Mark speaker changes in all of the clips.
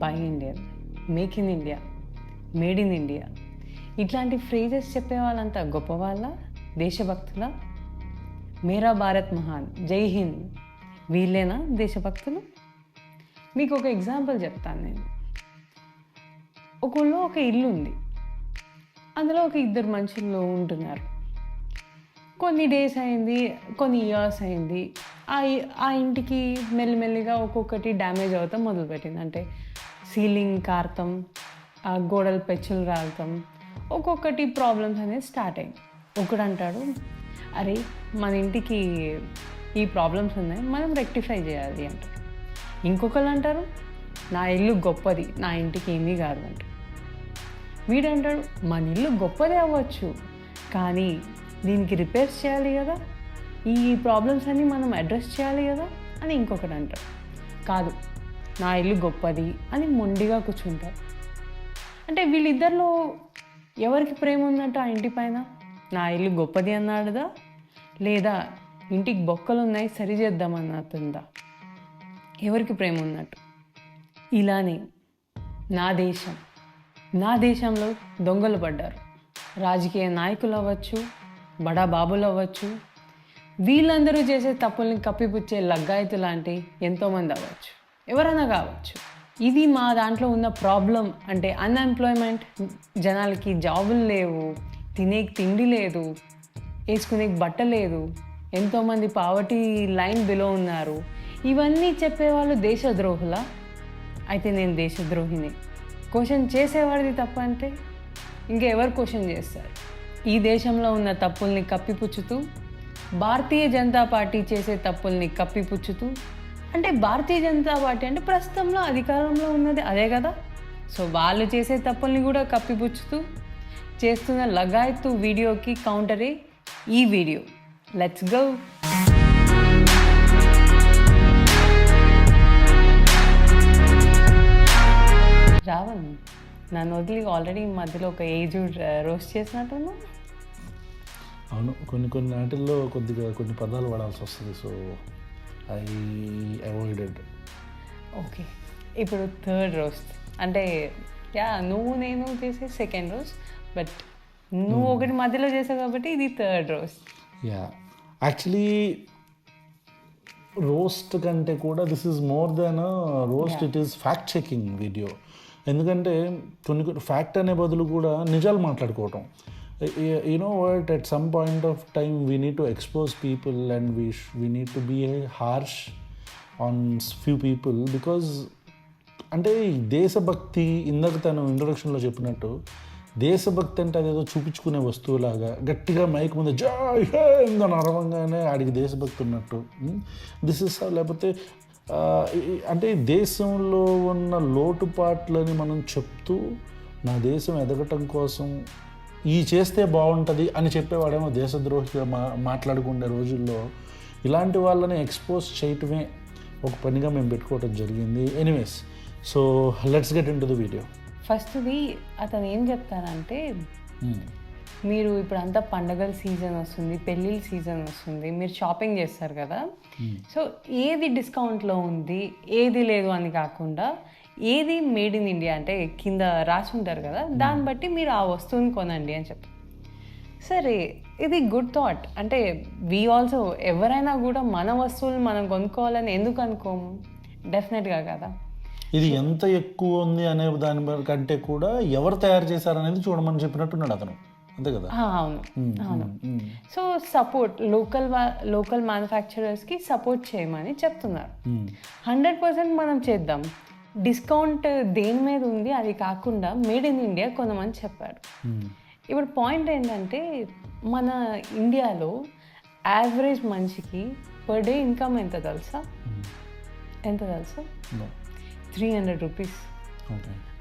Speaker 1: By Indian, make in India, made in India ఇట్లాంటి phrases చెప్పే వాళ్ళంతా గొప్ప వాళ్ళ, దేశభక్తుల? మేరా భారత్ మహాన్, జై హింద్ వీళ్ళేనా దేశభక్తులు? మీకు ఒక ఎగ్జాంపుల్ చెప్తాను నేను. ఒక ఊళ్ళో ఒక ఇల్లు ఉంది. అందులో ఒక ఇద్దరు మనుషులు ఉంటున్నారు. కొన్ని డేస్ అయింది, కొన్ని ఇయర్స్ అయింది. ఆ ఇంటికి మెల్లిమెల్లిగా ఒక్కొక్కటి డ్యామేజ్ అవుతాం మొదలుపెట్టింది. అంటే సీలింగ్ కారతం, ఆ గోడలు పెచ్చులు రాలతం, ఒక్కొక్కటి ప్రాబ్లమ్స్ అనేది స్టార్ట్ అయింది. ఒకడు అంటాడు, అరే మన ఇంటికి ఈ ప్రాబ్లమ్స్ ఉన్నాయి, మనం రెక్టిఫై చేయాలి అంటారు. ఇంకొకళ్ళు అంటారు, నా ఇల్లు గొప్పది, నా ఇంటికి ఏమీ కాదు అంటారు. వీడంటాడు, మన ఇల్లు గొప్పదే అవ్వచ్చు, కానీ దీనికి రిపేర్స్ చేయాలి కదా, ఈ ప్రాబ్లమ్స్ అన్నీ మనం అడ్రస్ చేయాలి కదా అని ఇంకొకటి అంటాడు. కాదు, నా ఇల్లు గొప్పది అని మొండిగా కూర్చుంటారు. అంటే వీళ్ళిద్దరిలో ఎవరికి ప్రేమ ఉన్నట్టు ఆ ఇంటి పైన? నా ఇల్లు గొప్పది అన్నాడుదా, లేదా ఇంటికి బొక్కలు ఉన్నాయి సరి చేద్దామన్నట్టుందా? ఎవరికి ప్రేమ ఉన్నట్టు? ఇలానే నా దేశంలో దొంగలు పడ్డారు. రాజకీయ నాయకులు అవ్వచ్చు, బడా బాబులు అవ్వచ్చు, వీళ్ళందరూ చేసే తప్పుల్ని కప్పిపుచ్చే లగ్గాయతు లాంటి ఎంతోమంది అవ్వచ్చు, ఎవరైనా కావచ్చు. ఇది మా దాంట్లో ఉన్న ప్రాబ్లం. అంటే అన్ఎంప్లాయ్మెంట్, జనాలకి జాబులు లేవు, తినేకి తిండి లేదు, వేసుకునేకి బట్ట లేదు, ఎంతోమంది పావర్టీ లైన్ బిలో ఉన్నారు. ఇవన్నీ చెప్పేవాళ్ళు దేశద్రోహులా? అయితే నేను దేశద్రోహిని. క్వశ్చన్ చేసేవాడిది తప్ప అంటే ఇంకెవరు క్వశ్చన్ చేస్తారు? ఈ దేశంలో ఉన్న తప్పుల్ని కప్పిపుచ్చుతూ, భారతీయ జనతా పార్టీ చేసే తప్పుల్ని కప్పిపుచ్చుతూ, అంటే భారతీయ జనతా పార్టీ అంటే ప్రస్తుతంలో అధికారంలో ఉన్నది అదే కదా. సో వాళ్ళు చేసే తప్పుల్ని కూడా కప్పిపుచ్చుతూ చేస్తున్న లగాయత్తు వీడియోకి కౌంటరే ఈ వీడియో. Let's go. రావణ్, నన్ను వదిలి ఆల్రెడీ మధ్యలో ఒక ఏజ్ రోస్ట్ చేసినట్టున్నా.
Speaker 2: అవును, కొన్ని నాటిల్లో కొన్ని పదాలు వాడాల్సి వస్తుంది. So I avoided.
Speaker 1: ఓకే, ఇప్పుడు థర్డ్ రోస్ట్. అంటే నువ్వు నేను చేసే సెకండ్ రోస్ట్, బట్ నువ్వు ఒకటి మధ్యలో చేసావు కాబట్టి ఇది థర్డ్ రోస్ట్.
Speaker 2: యాక్చువల్లీ రోస్ట్ కంటే కూడా this is more than roast. It is fact checking video. ఎందుకంటే కొన్ని ఫ్యాక్ట్ అనే బదులు కూడా నిజాలు మాట్లాడుకోవటం. You know what, at some point of time we need to expose people and we need to be harsh on few people because అంటే దేశభక్తి, ఇందాక తను ఇంట్రొడక్షన్లో చెప్పినట్టు, దేశభక్తి అంటే అదేదో చూపించుకునే వస్తువులాగా గట్టిగా మైక్ ముందు జై హింద్ అని అరవంగానే ఆడికి దేశభక్తి ఉన్నట్టు. దిస్ ఇస్ లేకపోతే అంటే దేశంలో ఉన్న లోటుపాట్లని మనం చెప్తూ నా దేశం ఎదగటం కోసం ఈ చేస్తే బాగుంటుంది అని చెప్పేవాడేమో దేశద్రోహిగా మాట్లాడుకునే రోజుల్లో ఇలాంటి వాళ్ళని ఎక్స్పోజ్ చేయటమే ఒక పనిగా మేము పెట్టుకోవటం జరిగింది. Anyways, so let's get in to the video.
Speaker 1: ఫస్ట్ది అతను ఏం చెప్తారంటే, మీరు ఇప్పుడు అంతా పండగల సీజన్ వస్తుంది, పెళ్ళిళ్ళ సీజన్ వస్తుంది, మీరు షాపింగ్ చేస్తారు కదా. సో ఏది డిస్కౌంట్లో ఉంది, ఏది లేదు అని కాకుండా ఏది మేడ్ ఇన్ ఇండియా అంటే కింద రాసి ఉంటారు కదా, దాన్ని బట్టి మీరు ఆ వస్తువుని కొనండి అని చెప్పి. సరే, ఇది గుడ్ థాట్. అంటే వీ ఆల్సో, ఎవరైనా కూడా మన వస్తువులు మనం కొనుక్కోవాలని ఎందుకు అనుకోము? డెఫినెట్గా కదా.
Speaker 2: ఇది ఎంత ఎక్కువ ఉంది అనే దాని కంటే కూడా ఎవరు తయారు చేశారనేది చూడమని చెప్పినట్టున్నాడు అతను, అంతే కదా.
Speaker 1: అవును. సో సపోర్ట్ లోకల్ మ్యానుఫ్యాక్చరర్స్కి సపోర్ట్ చేయమని చెప్తున్నారు. 100% మనం చేద్దాం. డిస్కౌంట్ దేని మీద ఉంది అది కాకుండా మేడ్ ఇన్ ఇండియా కొనమని చెప్పాడు. ఇప్పుడు పాయింట్ ఏంటంటే, మన ఇండియాలో యావరేజ్ మనిషికి పర్ డే ఇన్కమ్ ఎంత తెలుసా? 300 రూపీస్.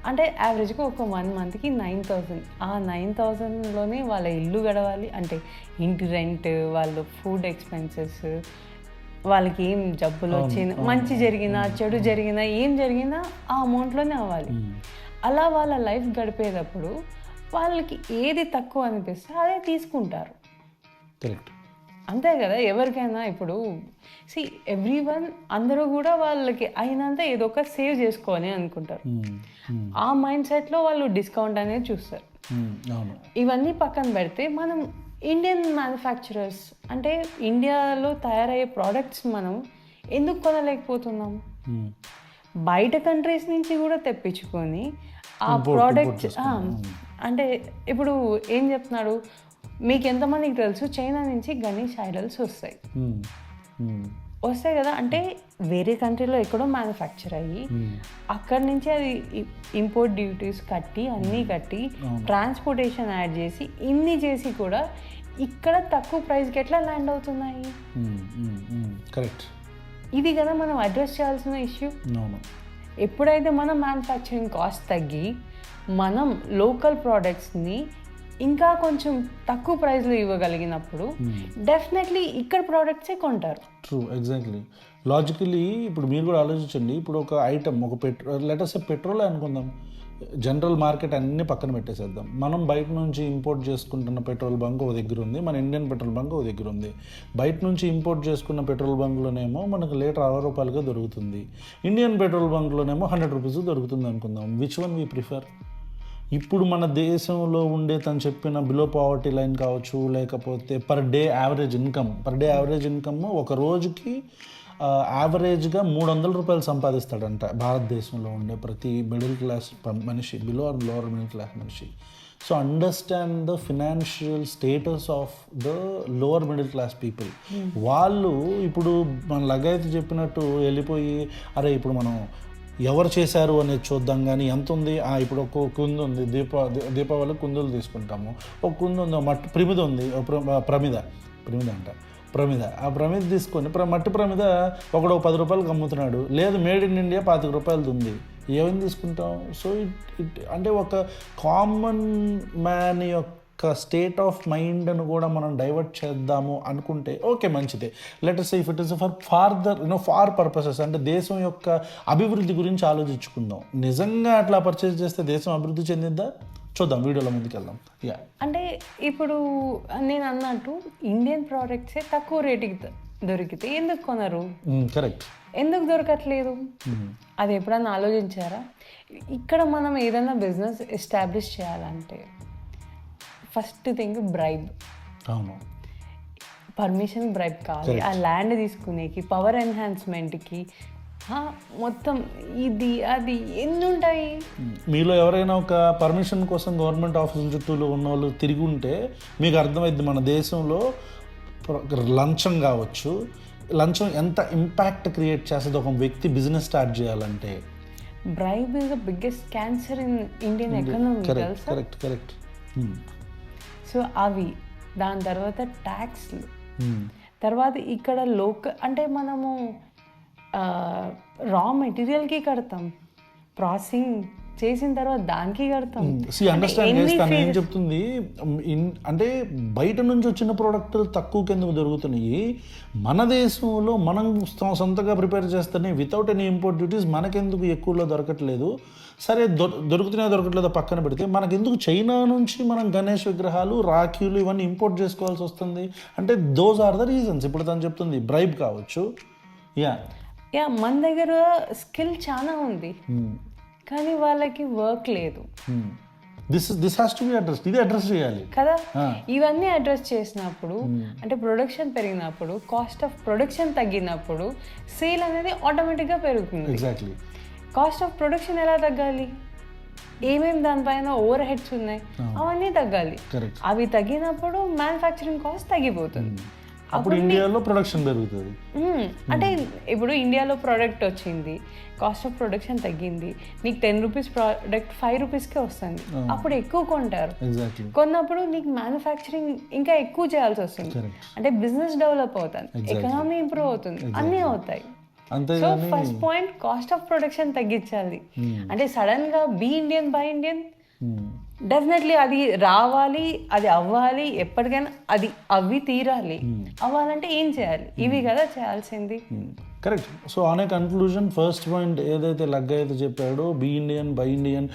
Speaker 1: అంటే యావరేజ్గా ఒక 1 మంత్కి 9,000. ఆ 9,000లోనే వాళ్ళ ఇల్లు గడవాలి. అంటే ఇంటి రెంట్, వాళ్ళ ఫుడ్ ఎక్స్పెన్సెస్, వాళ్ళకి ఏం జబ్బులు వచ్చినా, మంచి జరిగినా చెడు జరిగినా, ఏం జరిగినా ఆ అమౌంట్లోనే అవ్వాలి. అలా వాళ్ళ లైఫ్ గడిపేటప్పుడు వాళ్ళకి ఏది తక్కువ అనిపిస్తే అదే తీసుకుంటారు.
Speaker 2: కరెక్ట్.
Speaker 1: అంతే కదా, ఎవరికైనా ఇప్పుడు ఎవ్రీ వన్ అందరూ కూడా వాళ్ళకి అయినంత ఏదో ఒక సేవ్ చేసుకోవాలి అనుకుంటారు. ఆ మైండ్ సెట్లో వాళ్ళు డిస్కౌంట్ అనేది చూస్తారు.
Speaker 2: అవును.
Speaker 1: ఇవన్నీ పక్కన పెడితే మనం ఇండియన్ మ్యానుఫ్యాక్చరర్స్ అంటే ఇండియాలో తయారయ్యే ప్రోడక్ట్స్ మనం ఎందుకు కొనలేకపోతున్నాం? బయట కంట్రీస్ నుంచి కూడా తెప్పించుకొని ఆ ప్రోడక్ట్స్ అంటే ఇప్పుడు ఏం చెప్తున్నాడు, మీకు ఎంతమందికి తెలుసు చైనా నుంచి గణేష్ ఐడల్స్ వస్తాయి కదా, అంటే వేరే కంట్రీలో ఎక్కడో మ్యానుఫ్యాక్చర్ అయ్యి అక్కడి నుంచి అది ఇంపోర్ట్ డ్యూటీస్ కట్టి అన్నీ కట్టి ట్రాన్స్పోర్టేషన్ యాడ్ చేసి ఇన్ని చేసి కూడా ఇక్కడ తక్కువ ప్రైస్కి ఎట్లా ల్యాండ్ అవుతున్నాయి?
Speaker 2: కరెక్ట్.
Speaker 1: ఇది కదా మనం అడ్రస్ చేయాల్సిన ఇష్యూ. ఎప్పుడైతే మనం మ్యానుఫ్యాక్చరింగ్ కాస్ట్ తగ్గి మనం లోకల్ ప్రోడక్ట్స్ని ఇంకా కొంచెం తక్కువ ప్రైస్లో ఇవ్వగలిగినప్పుడు డెఫినెట్లీ ఇక్కడ ప్రోడక్ట్సే కొంటారు.
Speaker 2: True, exactly. లాజికలీ ఇప్పుడు మీరు కూడా ఆలోచించండి, ఇప్పుడు ఒక ఐటమ్ ఒక లెటర్స్ పెట్రోల్ అనుకుందాం, జనరల్ మార్కెట్ అన్నీ పక్కన పెట్టేసేద్దాం. మనం బయట నుంచి ఇంపోర్ట్ చేసుకుంటున్న పెట్రోల్ బంక్ ఒక దగ్గర ఉంది, మన ఇండియన్ పెట్రోల్ బంక్ ఒక దగ్గర ఉంది. బయట నుంచి ఇంపోర్ట్ చేసుకున్న పెట్రోల్ బంక్లోనేమో మనకు లీటర్ 60 రూపాయలుగా దొరుకుతుంది, ఇండియన్ పెట్రోల్ బంక్లోనేమో 100 రూపీస్ దొరుకుతుంది అనుకుందాం. Which one we prefer? ఇప్పుడు మన దేశంలో ఉండే తను చెప్పిన బిలో పావర్టీ లైన్ కావచ్చు, లేకపోతే పర్ డే యావరేజ్ ఇన్కమ్ ఒక రోజుకి యావరేజ్గా 300 రూపాయలు సంపాదిస్తాడంట భారతదేశంలో ఉండే ప్రతి మిడిల్ క్లాస్ మనిషి, below or lower middle class మనిషి. So understand the financial status of the lower middle class people. వాళ్ళు ఇప్పుడు మన లగైతే చెప్పినట్టు వెళ్ళిపోయి అరే ఇప్పుడు మనం ఎవరు చేశారు అనేది చూద్దాం కానీ ఎంత ఉంది, ఇప్పుడు ఒక కుందు ఉంది, దీపావళి కుందులు తీసుకుంటాము, ఒక కుందు ఉంది, మట్టి ప్రమిద ఉంది, ప్రమిద ఆ ప్రమిద తీసుకొని మట్టి ప్రమిద ఒకడు 10 రూపాయలకి అమ్ముతున్నాడు, లేదు మేడ్ ఇన్ ఇండియా 25 రూపాయలది ఉంది, ఏమని తీసుకుంటాం? సో ఇట్ అంటే ఒక కామన్ మ్యాన్ యొక్క స్టేట్ ఆఫ్ మైండ్ అని కూడా మనం డైవర్ట్ చేద్దాము అనుకుంటే ఓకే, మంచిదే. Let us say if it is for purposes, అంటే దేశం యొక్క అభివృద్ధి గురించి ఆలోచించుకుందాం. నిజంగా అట్లా పర్చేస్ చేస్తే దేశం అభివృద్ధి చెందిద్దా? చూద్దాం, వీడియోలో ముందుకు వెళ్దాం.
Speaker 1: అంటే ఇప్పుడు నేను అన్నట్టు ఇండియన్ ప్రోడక్ట్సే తక్కువ రేటుకి దొరికితే ఎందుకు కొనరు?
Speaker 2: కరెక్ట్.
Speaker 1: ఎందుకు దొరకట్లేదు? అది ఎప్పుడన్నా ఆలోచించారా? ఇక్కడ మనం ఏదైనా బిజినెస్ ఎస్టాబ్లిష్ చేయాలంటే ఫస్ట్ థింగ్ బ్రైబ్.
Speaker 2: అవును,
Speaker 1: పర్మిషన్ బ్రైబ్ కావాలి, ఆ ల్యాండ్ తీసుకునేకి, పవర్ ఎన్హాన్స్మెంట్కి, మొత్తం ఇది అది ఎన్ని ఉంటాయి.
Speaker 2: మీలో ఎవరైనా ఒక పర్మిషన్ కోసం గవర్నమెంట్ ఆఫీసుల చుట్టూ ఉన్న వాళ్ళు తిరిగి ఉంటే మీకు అర్థమైంది మన దేశంలో లంచం కావచ్చు, లంచం ఎంత ఇంపాక్ట్ క్రియేట్ చేస్తుంది ఒక వ్యక్తి బిజినెస్ స్టార్ట్ చేయాలంటే.
Speaker 1: Bribe is the biggest cancer in Indian economy.
Speaker 2: Correct.
Speaker 1: So అవి, దాని తర్వాత ట్యాక్స్లు, తర్వాత ఇక్కడ అంటే మనము రా మెటీరియల్కి కడతాం, ప్రాసెసింగ్ చేసిన తర్వాత దానికి కడతాం.
Speaker 2: అండర్స్టాండ్ చేస్తాను ఏం చెప్తుంది అంటే బయట నుంచి వచ్చిన ప్రోడక్ట్ తక్కువకి ఎందుకు దొరుకుతున్నాయి, మన దేశంలో మనం సొంతగా ప్రిపేర్ చేస్తేనే వితౌట్ ఎనీ ఇంపోర్ట్ డ్యూటీస్ మనకెందుకు ఎక్కువలో దొరకట్లేదు? సరే దొరకట్లేదో పక్కన పెడితే మనకెందుకు చైనా నుంచి మనం గణేష్ విగ్రహాలు, రాఖీలు ఇవన్నీ ఇంపోర్ట్ చేసుకోవాల్సి వస్తుంది? అంటే దోస్ ఆర్ ద రీజన్స్. ఇప్పుడు తను చెప్తుంది బ్రైబ్ కావచ్చు.
Speaker 1: మన దగ్గర స్కిల్ చాలా ఉంది కానీ వాళ్ళకి వర్క్ లేదు.
Speaker 2: This has to be addressed. ఇది అడ్రస్ చేయాలి
Speaker 1: కదా. ఇవన్నీ అడ్రస్ చేసినప్పుడు అంటే ప్రొడక్షన్ పెరిగినప్పుడు, కాస్ట్ ఆఫ్ ప్రొడక్షన్ తగ్గినప్పుడు సేల్ అనేది ఆటోమేటిక్గా పెరుగుతుంది.
Speaker 2: ఎగ్జాక్ట్లీ.
Speaker 1: కాస్ట్ ఆఫ్ ప్రొడక్షన్ ఎలా తగ్గాలి? ఏమేమి దానిపైన ఓవర్ హెడ్స్ ఉన్నాయి అవన్నీ తగ్గాలి. అవి తగ్గినప్పుడు మ్యానుఫ్యాక్చరింగ్ కాస్ట్ తగ్గిపోతుంది.
Speaker 2: అప్పుడు ఇండియాలో ప్రొడక్షన్ పెరుగుతుంది.
Speaker 1: అంటే ఇప్పుడు ఇండియాలో ప్రోడక్ట్ వచ్చింది, కాస్ట్ ఆఫ్ ప్రొడక్షన్ తగ్గింది, నీకు 10 రూపీస్ ప్రోడక్ట్ 5 రూపీస్కే వస్తుంది, అప్పుడు ఎక్కువ కొంటారు. కొన్నప్పుడు నీకు మ్యానుఫ్యాక్చరింగ్ ఇంకా ఎక్కువ చేయాల్సి వస్తుంది. అంటే బిజినెస్ డెవలప్ అవుతుంది, ఎకనామీ ఇంప్రూవ్ అవుతుంది, అన్నీ అవుతాయి. So first point cost of production తగ్గించాలి. అంటే సడన్ గా బై ఇండియన్ డెఫినెట్లీ అది రావాలి, అది అవ్వాలి, ఎప్పటికైనా అది అవి తీరాలి. అవ్వాలంటే ఏం చేయాలి? ఇవి కదా చేయాల్సింది.
Speaker 2: Correct. So on a conclusion, first point ఏదైతే లగ్గ అయితే చెప్పాడో బై ఇండియన్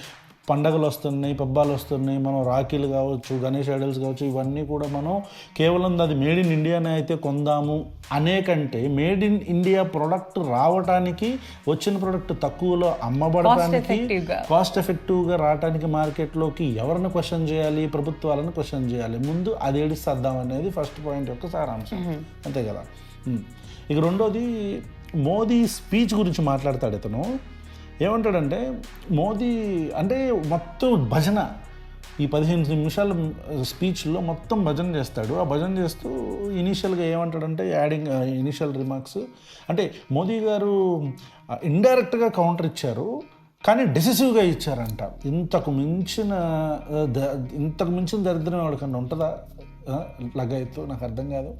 Speaker 2: పండగలు వస్తున్నాయి, పబ్బాలు వస్తున్నాయి, మనం రాఖీలు కావచ్చు, గణేష్ ఐడల్స్ కావచ్చు, ఇవన్నీ కూడా మనం కేవలం అది మేడ్ ఇన్ ఇండియానే అయితే కొందాము అనే కంటే మేడ్ ఇన్ ఇండియా ప్రోడక్ట్ రావడానికి, వచ్చిన ప్రోడక్ట్ తక్కువలో అమ్మబడటానికి, కాస్ట్ ఎఫెక్టివ్గా రావడానికి మార్కెట్లోకి ఎవరిని క్వశ్చన్ చేయాలి? ప్రభుత్వాలను క్వశ్చన్ చేయాలి. ముందు అది ఏడిస్తేద్దాం అనేది ఫస్ట్ పాయింట్ యొక్క సారాంశం, అంతే కదా. ఇక రెండోది, మోదీ స్పీచ్ గురించి మాట్లాడతాడు ఇతను. ఏమంటాడంటే, మోదీ అంటే మొత్తం భజన, ఈ 15 నిమిషాల స్పీచ్లో మొత్తం భజన చేస్తాడు. ఆ భజన చేస్తూ ఇనీషియల్గా ఏమంటాడంటే, యాడింగ్ ఇనీషియల్ రిమార్క్స్ అంటే మోదీ గారు ఇండైరెక్ట్గా కౌంటర్ ఇచ్చారు, కానీ డెసిసివ్గా ఇచ్చారంట. ఇంతకు మించిన దరిద్రం వాడికన్నా ఉంటుందా లగాయత్తు? నాకు అర్థం కాదు.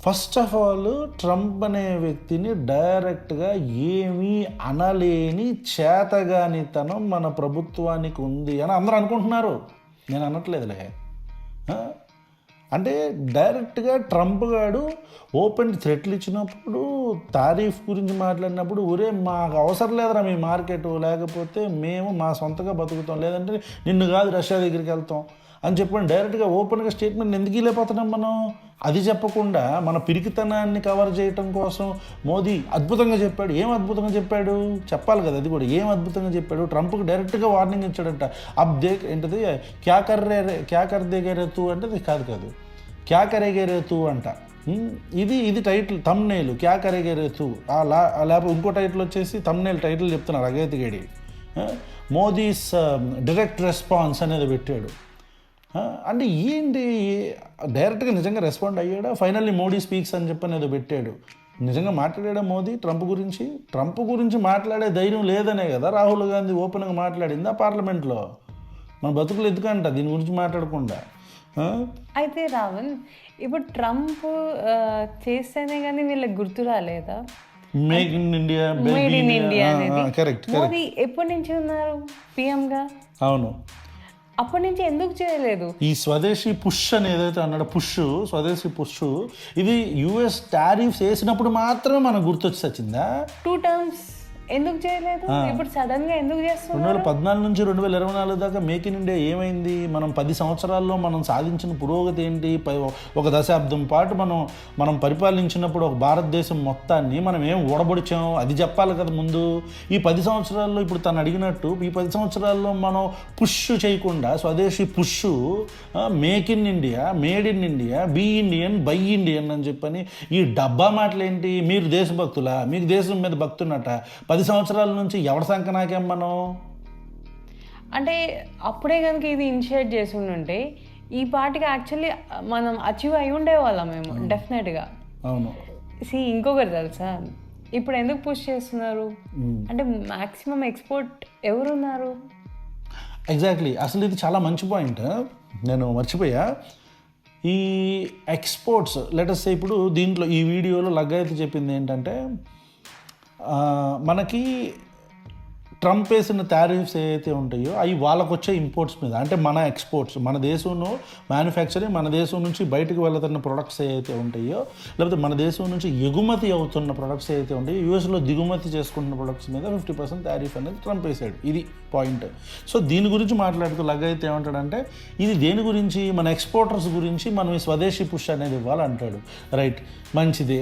Speaker 2: ఫస్ట్ ఆఫ్ ఆల్, ట్రంప్ అనే వ్యక్తిని డైరెక్ట్గా ఏమీ అనలేని చేతగానితనం మన ప్రభుత్వానికి ఉంది అని అందరూ అనుకుంటున్నారు. నేను అనట్లేదులే. అంటే డైరెక్ట్గా ట్రంప్ గాడు ఓపెన్ థ్రెట్లు ఇచ్చినప్పుడు, తారీఫ్ గురించి మాట్లాడినప్పుడు, ఒరే మాకు అవసరం లేదురా మీ మార్కెట్, లేకపోతే మేము మా సొంతగా బతుకుతాం, లేదంటే నిన్ను కాదు రష్యా దగ్గరికి వెళ్తాం అని చెప్పండి డైరెక్ట్గా ఓపెన్గా స్టేట్మెంట్ ఎందుకు ఇలేకపోతున్నాం మనం? అది చెప్పకుండా మన పిరికితనాన్ని కవర్ చేయటం కోసం మోదీ అద్భుతంగా చెప్పాడు. ఏం అద్భుతంగా చెప్పాడు చెప్పాలి కదా, అది కూడా. ఏం అద్భుతంగా చెప్పాడు? ట్రంప్కి డైరెక్ట్గా వార్నింగ్ ఇచ్చాడంట. ఏంటది, క్యా కర్ దేగే రే తూ అంటే అది కాదు, క్యా కరేగే రే తూ అంట. ఇది టైటిల్, థంబ్నెయిల్, క్యా కరేగే రే తూ. లేకపోతే ఇంకో టైటిల్ వచ్చేసి థంబ్నెయిల్ టైటిల్ చెప్తున్నారు అగైతిగేడి, మోదీస్ డైరెక్ట్ రెస్పాన్స్ అనేది పెట్టాడు. అంటే ఏంటి, డైరెక్ట్గా నిజంగా రెస్పాండ్ అయ్యాడా? ఫైనల్లీ మోడీ స్పీక్స్ అని చెప్పని ఏదో పెట్టాడు. నిజంగా మాట్లాడాడా మోదీ ట్రంప్ గురించి? ట్రంప్ గురించి మాట్లాడే ధైర్యం లేదనే కదా రాహుల్ గాంధీ ఓపెన్గా మాట్లాడింది ఆ పార్లమెంట్లో. మన బతుకులు ఎందుకంట దీని గురించి మాట్లాడకుండా.
Speaker 1: అయితే రావణ్, ఇప్పుడు ట్రంప్ చేస్తేనే కానీ వీళ్ళకి గుర్తు రాలేదా
Speaker 2: make in India,
Speaker 1: made in India అనేది?
Speaker 2: కరెక్ట్.
Speaker 1: మోదీ ఎప్పటి నుంచి ఉన్నారు పిఎంగా?
Speaker 2: అవును,
Speaker 1: అప్పటి నుంచి ఎందుకు చేయలేదు?
Speaker 2: ఈ స్వదేశీ పుష్ అని ఏదైతే అన్నాడో, స్వదేశీ పుష్, ఇది యుఎస్ టారిఫ్స్ వేసినప్పుడు మాత్రమే మనకు గుర్తొచ్చి వచ్చిందా?
Speaker 1: 2 టర్మ్స్ ఎందుకు చేయలేదు? ఇప్పుడు సడన్ గా ఎందుకు చేస్తున్నారు?
Speaker 2: 2014 నుంచి 2024 దాకా మేక్ ఇన్ ఇండియా ఏమైంది? మనం 10 సంవత్సరాల్లో మనం సాధించిన పురోగతి ఏంటి? ఒక దశాబ్దం పాటు మనం పరిపాలించినప్పుడు ఒక భారతదేశం మొత్తాన్ని మనం ఏం ఓడబొడిచాం అది చెప్పాలి కదా ముందు. ఈ 10 సంవత్సరాల్లో ఇప్పుడు తను అడిగినట్టు ఈ 10 సంవత్సరాల్లో మనం పుష్ చేయకుండా, స్వదేశీ push, make in India, made in India, be Indian, buy Indian అని చెప్పని ఈ డబ్బా మాటలేంటి? మీరు దేశభక్తులా? మీకు దేశం మీద భక్తున్నట 10 సంవత్సరాల నుంచి ఎవరి సంఖ్య నాకేం మనం?
Speaker 1: అంటే అప్పుడే కనుక ఇది ఇనిషియేట్ చేసి ఉంటే ఈ పార్టీకి యాక్చువల్లీ మనం అచీవ్ అయి ఉండేవాళ్ళం మేము డెఫినెట్గా.
Speaker 2: అవును.
Speaker 1: ఇంకొకటి తెలుసా, ఇప్పుడు ఎందుకు పుష్ చేస్తున్నారు అంటే మ్యాక్సిమం ఎక్స్పోర్ట్ ఎవరున్నారు?
Speaker 2: ఎగ్జాక్ట్లీ. అసలు ఇది చాలా మంచి పాయింట్, నేను మర్చిపోయా. ఈ ఎక్స్పోర్ట్స్ లెటర్స్ ఇప్పుడు దీంట్లో ఈ వీడియోలో లగ్గాయత్ చెప్పింది ఏంటంటే, మనకి ట్రంప్ వేసిన టారిఫ్స్ ఏవైతే ఉంటాయో అవి వాళ్ళకు వచ్చే ఇంపోర్ట్స్ మీద, అంటే మన ఎక్స్పోర్ట్స్, మన దేశంలో మ్యానుఫ్యాక్చరింగ్, మన దేశం నుంచి బయటకు వెళ్తున్న ప్రొడక్ట్స్ ఏవైతే ఉంటాయో, లేకపోతే మన దేశం నుంచి ఎగుమతి అవుతున్న ప్రొడక్ట్స్ ఏవైతే ఉంటాయో, యూఎస్లో దిగుమతి చేసుకుంటున్న ప్రొడక్ట్స్ మీద 50% టారిఫ్ అనేది ట్రంప్ వేసాడు. ఇది పాయింట్. సో దీని గురించి మాట్లాడుతూ లగ్గైతే ఏమంటాడంటే, ఇది దేని గురించి? మన ఎక్స్పోర్టర్స్ గురించి మనం ఈ స్వదేశీ పుష్ అనేది ఇవ్వాలంటాడు. రైట్, మంచిదే.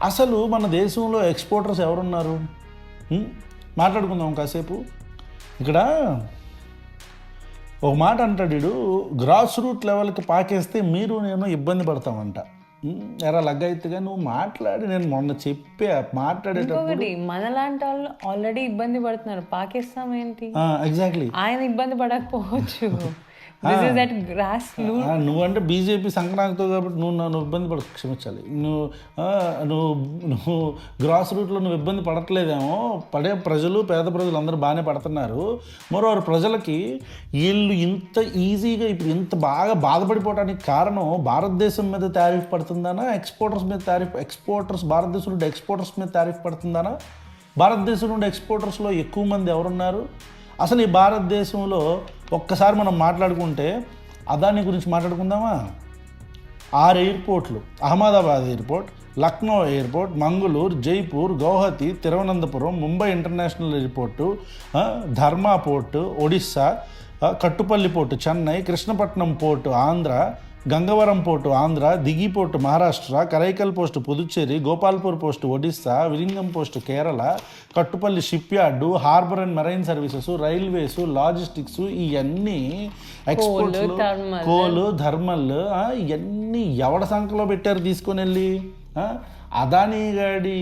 Speaker 2: అసలు మన దేశంలో ఎక్స్పోర్టర్స్ ఎవరున్నారు? మాట్లాడుకుందాం కాసేపు. ఇక్కడ ఒక మాట అంటాడు వీడు, గ్రాస్ రూట్ లెవెల్కి పాకేస్తే మీరు నేను ఇబ్బంది పడతామంట. ఎరా లగ్గైతుగా నువ్వు మాట్లాడి, నేను మొన్న మాట్లాడేటప్పుడు
Speaker 1: మనలాంటి వాళ్ళు ఆల్రెడీ ఇబ్బంది పడుతున్నారు, పాకిస్తాన్ ఏంటి?
Speaker 2: ఎగ్జాక్ట్లీ,
Speaker 1: ఆయన ఇబ్బంది పడకపోవచ్చు.
Speaker 2: నువ్వంటే బీజేపీ సంక్రాంతితో కాబట్టి నువ్వు ఇబ్బంది క్షమించాలి. నువ్వు గ్రాస్ రూట్లో నువ్వు ఇబ్బంది పడట్లేదేమో, పడే ప్రజలు, పేద ప్రజలు అందరూ బాగానే పడుతున్నారు. మరోవారు ప్రజలకి వీళ్ళు ఇంత ఈజీగా ఇప్పుడు ఇంత బాగా బాధపడిపోవడానికి కారణం భారతదేశం మీద టారిఫ్ పడుతుందనా, ఎక్స్పోర్టర్స్ మీద టారిఫ్, భారతదేశం నుండి ఎక్స్పోర్టర్స్ మీద టారిఫ్ పడుతుందనా? భారతదేశం నుండి ఎక్స్పోర్టర్స్లో ఎక్కువ మంది ఎవరున్నారు? అసలు ఈ భారతదేశంలో ఒక్కసారి మనం మాట్లాడుకుంటే అదాని గురించి మాట్లాడుకుందామా? 6 ఎయిర్పోర్ట్లు, Ahmedabad airport, Lucknow airport, Mangaluru, Jaipur, Guwahati, Thiruvananthapuram, Mumbai international airport, ధర్మా port Odisha, Kattupalli port Chennai, Krishnapatnam port Andhra, Gangavaram port Andhra, Dighi port Maharashtra, Karaikal port Puducherry, Gopalpur port Odisha, విలింగం port Kerala, Kattupalli shipyard, harbour and marine services, railways, logistics, ఇవన్నీ ఎక్స్పోర్ట్స్, కోలు, థర్మల్, ఇవన్నీ ఎవడ సంఖ్యలో పెట్టారు తీసుకొని వెళ్ళి? అదానీ గాడి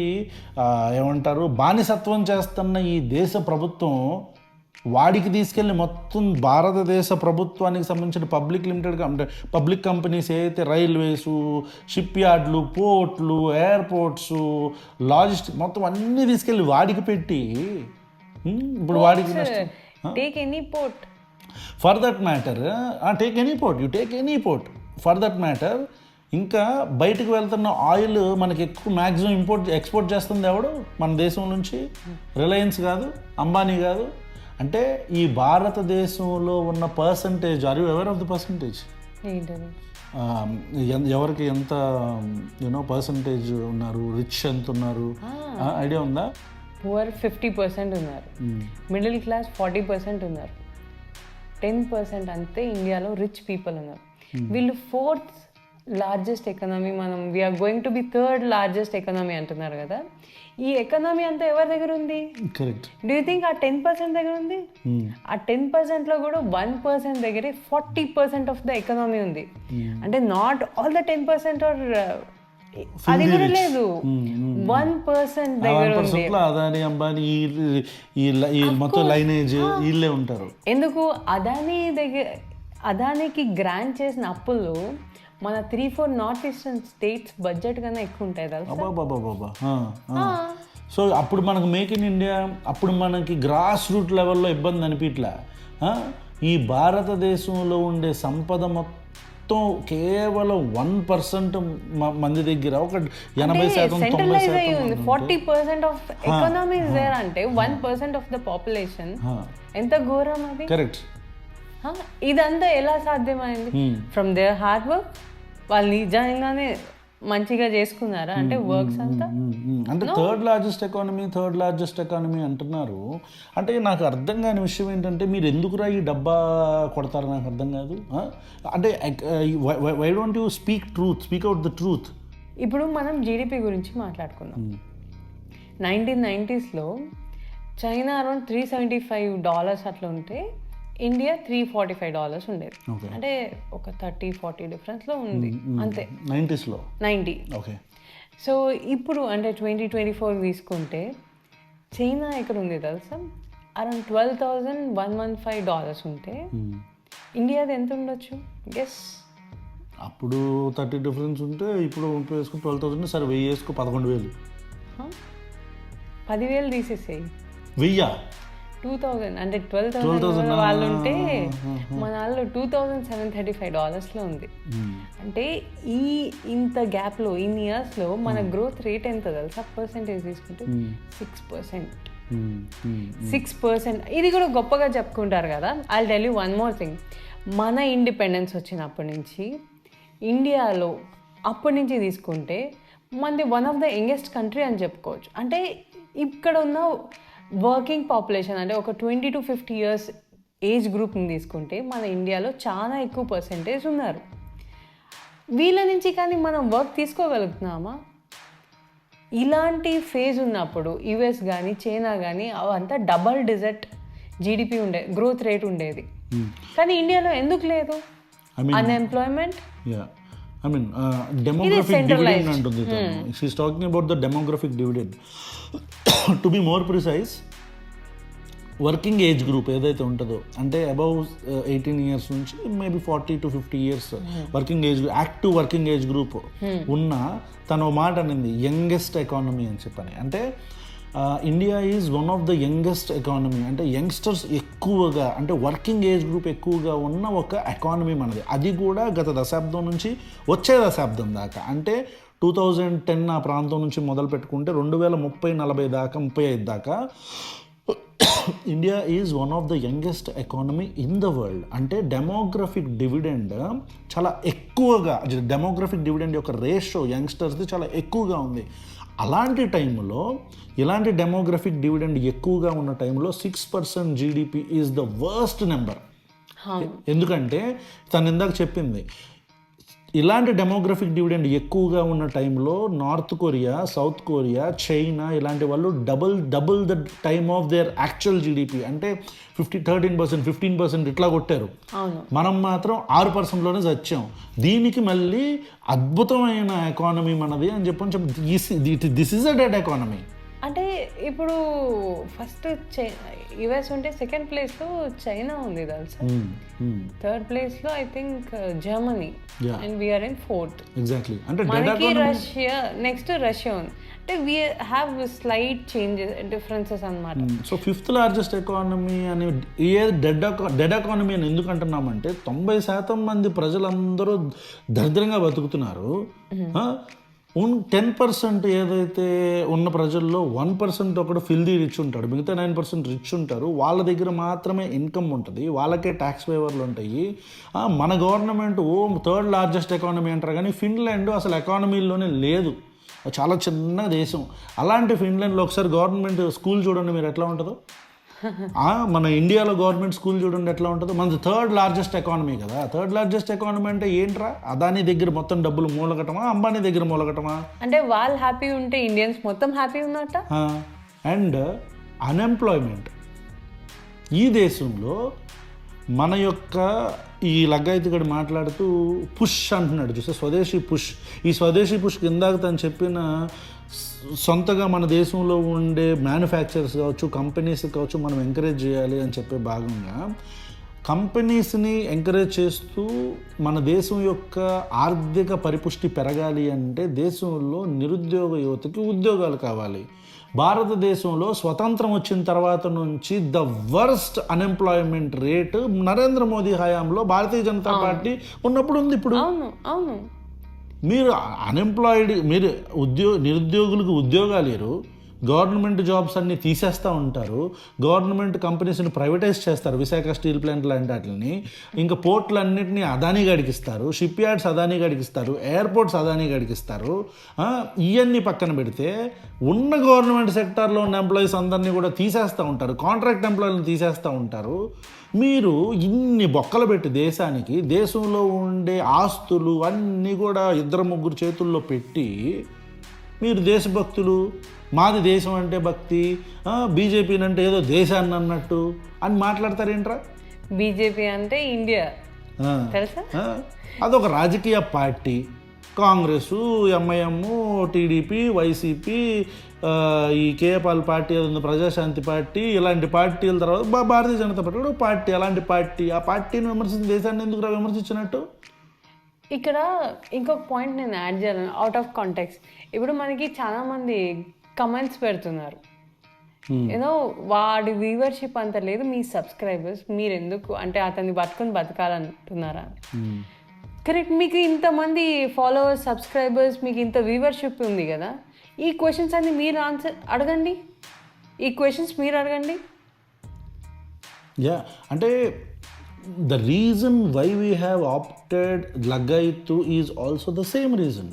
Speaker 2: ఏమంటారు బానిసత్వం చేస్తున్న ఈ దేశ ప్రభుత్వం వాడికి తీసుకెళ్ళి మొత్తం భారతదేశ ప్రభుత్వానికి సంబంధించిన పబ్లిక్ కంపెనీస్ ఏదైతే రైల్వేసు, షిప్ యార్డ్లు, పోర్ట్లు, ఎయిర్పోర్ట్స్, లాజిస్టిక్ మొత్తం అన్నీ తీసుకెళ్ళి వాడికి పెట్టి ఇప్పుడు వాడికి
Speaker 1: take any port
Speaker 2: for that matter, take any port, you take any port for that matter. ఇంకా బయటకు వెళ్తున్న ఆయిల్ మనకి ఎక్కువ మ్యాక్సిమం ఎక్స్పోర్ట్ చేస్తుంది ఎవడు మన దేశం నుంచి? రిలయన్స్ కాదు, అంబానీ కాదు. అంటే ఈ భారతదేశంలో ఉన్న percentage, are you aware of the percentage? ఎవరికి ఎంత పర్సంటేజ్ ఉన్నారు, రిచ్ ఎంత ఉన్నారు, ఐడియా ఉందా?
Speaker 1: పువర్ 50% ఉన్నారు, మిడిల్ క్లాస్ 40% ఉన్నారు, 10% అంతే ఇండియాలో రిచ్ పీపుల్ ఉన్నారు. వీళ్ళు 4th లార్జెస్ట్ ఎకనామీ, మనం we're going to be 3rd largest economy అంటున్నారు కదా. ఈ ఎకనామీ అంతా ఎవరి దగ్గర ఉంది?
Speaker 2: కరెక్ట్.
Speaker 1: డూ యూ థింక్ ఆ 10% దగ్గర ఉంది? ఆ 10%లో కూడా 1% దగ్గరే 40% ఆఫ్ ద ఎకనామీ ఉంది. అంటే నాట్ ఆల్ ద 10% ఆర్, అది కూడా లేదు, 1% దగ్గర ఉంది.
Speaker 2: అదానీ, అంబానీ, మొత్తం లైనేజ్ వీళ్ళే ఉంటారు.
Speaker 1: ఎందుకు? అదానీకి గ్రాంట్ చేసిన అప్పులు మన 3-4 నార్త్ ఈస్టర్న్ స్టేట్స్ బడ్జెట్ కన్నా ఎక్కువ ఉంటాయి తెలుసా.
Speaker 2: సో అప్పుడు మనకు మేక్ ఇన్ ఇండియా, అప్పుడు మనకి గ్రాస్ రూట్ లెవెల్లో ఇబ్బంది అనిపించలే. ఈ భారతదేశంలో ఉండే సంపద మొత్తం కేవలం 1% మంది దగ్గర, ఒక 80%, 90%,
Speaker 1: 40% ఆఫ్ ఎకనామీ ఇస్ దేర్. అంటే 1% ఆఫ్ ద పాపులేషన్. ఎంత ఘోరం అది.
Speaker 2: కరెక్ట్.
Speaker 1: ఇదంతా ఎలా సాధ్యమైంది? From there hard work. వాళ్ళు నిజంగానే మంచిగా చేసుకున్నారా? అంటే వర్క్స్ అంతా
Speaker 2: అంటే థర్డ్ లార్జెస్ట్ ఎకానమీ అంటున్నారు. అంటే నాకు అర్థం కాని విషయం ఏంటంటే, మీరు ఎందుకురా ఈ డబ్బా కొడతారు నాకు అర్థం కాదు. అంటే why don't you speak out the truth?
Speaker 1: ఇప్పుడు మనం జీడిపి గురించి మాట్లాడుకున్నాం. 1990sలో చైనా అరౌండ్ $375 అట్లా ఉంటే ఇండియా $345 ఉండేది. అంటే ఒక 30-40 డిఫరెన్స్లో ఉంది అంతే. 90.
Speaker 2: ఓకే.
Speaker 1: సో ఇప్పుడు అంటే 2024 తీసుకుంటే చైనా ఎక్కడ ఉంది తెలుసా? అరౌండ్ $12,115 ఉంటే ఇండియాది ఎంత ఉండొచ్చు? గెస్.
Speaker 2: అప్పుడు 30 డిఫరెన్స్ ఉంటే ఇప్పుడు వేసుకుని 12,000, సరే 1000 వేసుకో, 11,000.
Speaker 1: 10,000 తీసేసేయి.
Speaker 2: 1000
Speaker 1: 2000 అంటే 12,000 వాళ్ళు ఉంటే మన వాళ్ళు $2,735లో ఉంది. అంటే ఇంత గ్యాప్లో, ఇన్ని ఇయర్స్లో మన గ్రోత్ రేట్ ఎంత తెలుసా? పర్సెంటేజ్ తీసుకుంటే 6%. ఇది కూడా గొప్పగా చెప్పుకుంటారు కదా. I tell you one more thing. మన ఇండిపెండెన్స్ వచ్చినప్పటి నుంచి ఇండియాలో అప్పటి నుంచి తీసుకుంటే మనది one of the youngest country అని చెప్పుకోవచ్చు. అంటే ఇక్కడ ఉన్న వర్కింగ్ పాపులేషన్ అంటే ఒక 20 to 50 years ఏజ్ గ్రూప్ని తీసుకుంటే మన ఇండియాలో చాలా ఎక్కువ పర్సెంటేజ్ ఉన్నారు. వీళ్ళ నుంచి కానీ మనం వర్క్ తీసుకోగలుగుతున్నామా? ఇలాంటి ఫేజ్ ఉన్నప్పుడు యుఎస్ కానీ చైనా కానీ అవంతా double digit GDP growth rate ఉండేది. కానీ ఇండియాలో ఎందుకు లేదు? అన్ఎంప్లాయ్మెంట్.
Speaker 2: demographic dividend అంటుంది. She's talking about the demographic dividend. To be more precise, working age group ఏదైతే ఉంటుందో, అంటే అబౌవ్ 18 years నుంచి maybe 40 to 50 years active working age group ఉన్న తను మాట అనింది యంగెస్ట్ ఎకానమీ అని చెప్పని. అంటే India is one of the youngest economy. అంటే యంగ్స్టర్స్ ఎక్కువగా, అంటే వర్కింగ్ ఏజ్ గ్రూప్ ఎక్కువగా ఉన్న ఒక ఎకానమీ మనది. అది కూడా గత దశాబ్దం నుంచి వచ్చే దశాబ్దం దాకా, అంటే 2010 ఆ ప్రాంతం నుంచి మొదలు పెట్టుకుంటే 2030-40 దాకా, 35 దాకా India is one of the youngest economy in the world. అంటే డెమోగ్రఫిక్ డివిడెండ్ చాలా ఎక్కువగా, డెమోగ్రఫిక్ డివిడెండ్ యొక్క రేషియో యంగ్స్టర్స్ది చాలా ఎక్కువగా ఉంది. అలాంటి టైంలో, ఇలాంటి డెమోగ్రఫిక్ డివిడెండ్ ఎక్కువగా ఉన్న టైంలో 6% GDP is the worst number. ఎందుకంటే తను ఇందాక చెప్పింది, ఇలాంటి డెమోగ్రఫిక్ డివిడెండ్ ఎక్కువగా ఉన్న టైంలో north Korea, south Korea, China ఇలాంటి వాళ్ళు double the time of their actual GDP, అంటే 13%, 15% ఇట్లా కొట్టారు. మనం మాత్రం 6%లోనే చచ్చాం. దీనికి మళ్ళీ అద్భుతమైన ఎకానమీ మనది అని చెప్పి this is a dead economy.
Speaker 1: అంటే ఇప్పుడు ఫస్ట్ యుఎస్ ఉంటే సెకండ్ ప్లేస్లో చైనా ఉంది తెలుసా, థర్డ్ ప్లేస్లో I think Germany, and we're in fourth.
Speaker 2: Exactly. అంటే
Speaker 1: మనకి రష్యా, నెక్స్ట్ రష్యా ఉంది. అంటే we have slight changes, differences అన్నమాట.
Speaker 2: సో 5th లార్జెస్ట్ ఎకానమీ అని, డెడ్ ఎకానమీ అని ఎందుకు అంటున్నామంటే 90% మంది ప్రజలందరూ దరిద్రంగా బతుకుతున్నారు. 10% ఏదైతే ఉన్న ప్రజల్లో 1% ఒకడు ఫిల్దీ రిచ్ ఉంటాడు, మిగతా 9% రిచ్ ఉంటారు. వాళ్ళ దగ్గర మాత్రమే ఇన్కమ్ ఉంటుంది, వాళ్ళకే ట్యాక్స్ వేవర్లు ఉంటాయి. మన గవర్నమెంట్ 3rd లార్జెస్ట్ ఎకానమీ అంటారు, కానీ ఫిన్లాండ్ అసలు ఎకానమీలోనే లేదు, చాలా చిన్న దేశం. అలాంటి ఫిన్లాండ్లో ఒకసారి గవర్నమెంట్ స్కూల్ చూడండి మీరు ఎట్లా ఉంటుందో. మన ఇండియాలో గవర్నమెంట్ స్కూల్ చూడండి ఎట్లా ఉంటుందో. మనది 3rd లార్జెస్ట్ ఎకానమీ కదా. 3rd లార్జెస్ట్ ఎకానమీ అంటే ఏంట్రా, అదానీ దగ్గర మొత్తం డబ్బులు మూలగటమా, అంబానీ దగ్గర మూలగటమా?
Speaker 1: అంటే వాళ్ళు హ్యాపీ ఉంటే ఇండియన్స్ మొత్తం హ్యాపీ ఉన్నట్ట.
Speaker 2: అండ్ అన్ఎంప్లాయ్మెంట్ ఈ దేశంలో మన యొక్క ఈ లగ్గాయితీగడు మాట్లాడుతూ పుష్ అంటున్నాడు చూస్తే, స్వదేశీ పుష్. ఈ స్వదేశీ పుష్కి ఇందాక తను చెప్పిన సొంతగా మన దేశంలో ఉండే మ్యానుఫ్యాక్చరర్స్ కావచ్చు, కంపెనీస్ కావచ్చు మనం ఎంకరేజ్ చేయాలి అని చెప్పే భాగంగా కంపెనీస్ని ఎంకరేజ్ చేస్తూ మన దేశం యొక్క ఆర్థిక పరిపుష్టి పెరగాలి అంటే దేశంలో నిరుద్యోగ యువతకి ఉద్యోగాలు కావాలి. భారతదేశంలో స్వతంత్రం వచ్చిన తర్వాత నుంచి the worst unemployment rate Narendra Modi హయాంలో భారతీయ జనతా పార్టీ ఉన్నప్పుడు ఉంది. ఇప్పుడు మీరు అన్ఎంప్లాయిడ్, మీరు నిరుద్యోగులకు ఉద్యోగాలు లేరు, గవర్నమెంట్ జాబ్స్ అన్నీ తీసేస్తూ ఉంటారు, గవర్నమెంట్ కంపెనీస్ని ప్రైవేటైజ్ చేస్తారు, విశాఖ స్టీల్ ప్లాంట్ లాంటి వాటిని, ఇంకా పోర్ట్లన్నింటినీ అదానీ గడికిస్తారు, షిప్ యార్డ్స్ అదానీ గడికిస్తారు, ఎయిర్పోర్ట్స్ అదానీ గడికిస్తారు. ఇవన్నీ పక్కన పెడితే ఉన్న గవర్నమెంట్ సెక్టార్లో ఉన్న ఎంప్లాయీస్ అందరినీ కూడా తీసేస్తూ ఉంటారు, కాంట్రాక్ట్ ఎంప్లాయీలను తీసేస్తూ ఉంటారు. మీరు ఇన్ని బొక్కలు పెట్టి దేశానికి, దేశంలో ఉండే ఆస్తులు అన్నీ కూడా 2-3 చేతుల్లో పెట్టి మీరు దేశభక్తులు, మాది దేశం అంటే భక్తి, బీజేపీని అంటే ఏదో దేశాన్ని అన్నట్టు అని మాట్లాడతారేంట్రా?
Speaker 1: బీజేపీ అంటే ఇండియా తెలుసా,
Speaker 2: అదొక రాజకీయ party. Congress, MIM, TDP, YCP, ఈ కేఏపాల్ పార్టీ, ఏదో ప్రజాశాంతి పార్టీ, ఇలాంటి పార్టీల తర్వాత భారతీయ జనతా పార్టీ కూడా పార్టీ. అలాంటి పార్టీ, ఆ పార్టీని విమర్శించి దేశాన్ని ఎందుకు విమర్శించినట్టు?
Speaker 1: ఇక్కడ ఇంకొక పాయింట్ నేను యాడ్ చేయాలను, అవుట్ ఆఫ్ కాంటెక్స్ట్. ఇప్పుడు మనకి చాలామంది కమెంట్స్ పెడుతున్నారు, ఏదో వాడి వ్యూవర్షిప్ అంత లేదు, మీ సబ్స్క్రైబర్స్ మీరు ఎందుకు అంటే అతన్ని బతకాలంటున్నారా? కరెక్ట్. మీకు ఇంతమంది ఫాలోవర్స్, సబ్స్క్రైబర్స్, మీకు ఇంత వ్యూవర్షిప్ ఉంది కదా, ఈ క్వశ్చన్స్ అన్ని మీరు ఆన్సర్ అడగండి, ఈ క్వశ్చన్స్ మీరు అడగండి.
Speaker 2: అంటే the reason why we have opted లగ్గాయితు is also the same reason.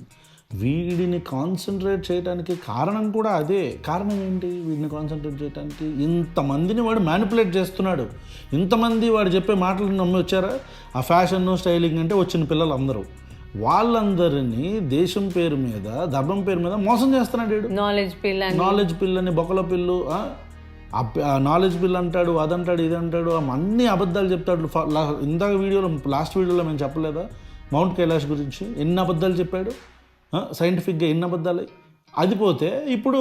Speaker 2: వీడిని కాన్సన్ట్రేట్ చేయడానికి కారణం కూడా అదే. కారణం ఏంటి? వీడిని కాన్సన్ట్రేట్ చేయడానికి ఇంతమందిని వాడు మ్యానిపులేట్ చేస్తున్నాడు. ఇంతమంది వాడు చెప్పే మాటలు నమ్మి వచ్చారా? ఆ ఫ్యాషన్, స్టైలింగ్ అంటే వచ్చిన పిల్లలు అందరూ, వాళ్ళందరినీ దేశం పేరు మీద, ధర్మం పేరు మీద మోసం చేస్తున్నాడు. నాలెడ్జ్ పిల్లని, బొక్కల పిల్లు, నాలెడ్జ్ బిల్ అంటాడు, అదంటాడు, ఇదంటాడు, అన్ని అబద్ధాలు చెప్తాడు. ఇందాక వీడియోలో, లాస్ట్ వీడియోలో మేము చెప్పలేదా మౌంట్ కైలాష్ గురించి ఎన్ని అబద్ధాలు చెప్పాడు, సైంటిఫిక్గా ఎన్ని అబద్ధాలు. అది పోతే ఇప్పుడు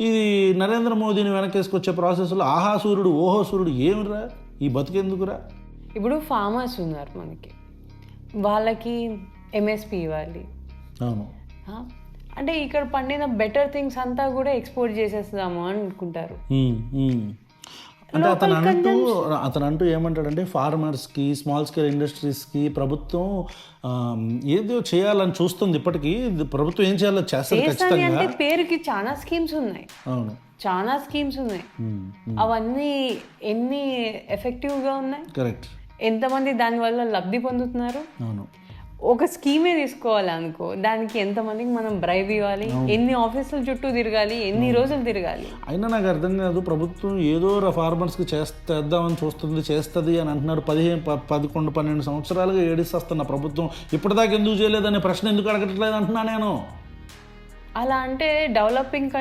Speaker 2: ఇది నరేంద్ర మోదీని వెనకేసుకొచ్చే ప్రాసెస్లో ఆహా సూర్యుడు, ఓహో సూర్యుడు, ఏమిరా ఈ బతుకెందుకురా?
Speaker 1: ఇప్పుడు ఫార్మర్స్ ఉన్నారు మనకి, వాళ్ళకి ఎంఎస్పి ఇవ్వాలి.
Speaker 2: అవును,
Speaker 1: అంటే ఇక్కడ పండిన బెటర్ థింగ్స్ అంతా కూడా ఎక్స్పోర్ట్ చేసేస్తాము అని అనుకుంటారు.
Speaker 2: అంటే అతను అంటూ ఏమంటాడంటే ఫార్మర్స్కి, స్మాల్ స్కేల్ ఇండస్ట్రీస్కి ప్రభుత్వం ఏదో చేయాలని చూస్తుంది. ఇప్పటికీ ప్రభుత్వం ఏం చేయాలో చేస్తుంది ఖచ్చితంగా.
Speaker 1: అంటే పేరుకి చాలా స్కీమ్స్ ఉన్నాయి.
Speaker 2: అవును,
Speaker 1: చాలా స్కీమ్స్ ఉన్నాయి. అవన్నీ ఎన్ని ఎఫెక్టివ్గా ఉన్నాయి?
Speaker 2: కరెక్ట్.
Speaker 1: ఎంతమంది దానివల్ల లబ్ధి పొందుతున్నారు?
Speaker 2: అవును.
Speaker 1: ఒక స్కీమే తీసుకోవాలి అనుకో, దానికి ఎంతమందికి మనం బ్రైబ్ ఇవ్వాలి, ఎన్ని ఆఫీసుల చుట్టూ తిరగాలి, ఎన్ని రోజులు తిరగాలి.
Speaker 2: అయినా నాకు అర్థం కాదు, ప్రభుత్వం ఏదో ఫార్మర్స్కి చేద్దామని చేస్తుంది అని అంటున్నారు. 11-12 సంవత్సరాలుగా ఏడిస్తస్తున్న ప్రభుత్వం ఇప్పటిదాకా ఎందుకు చేయలేదనే ప్రశ్న ఎందుకు అడగట్లేదు అంటున్నా నేను.
Speaker 1: అలా అంటే డెవలపింగ్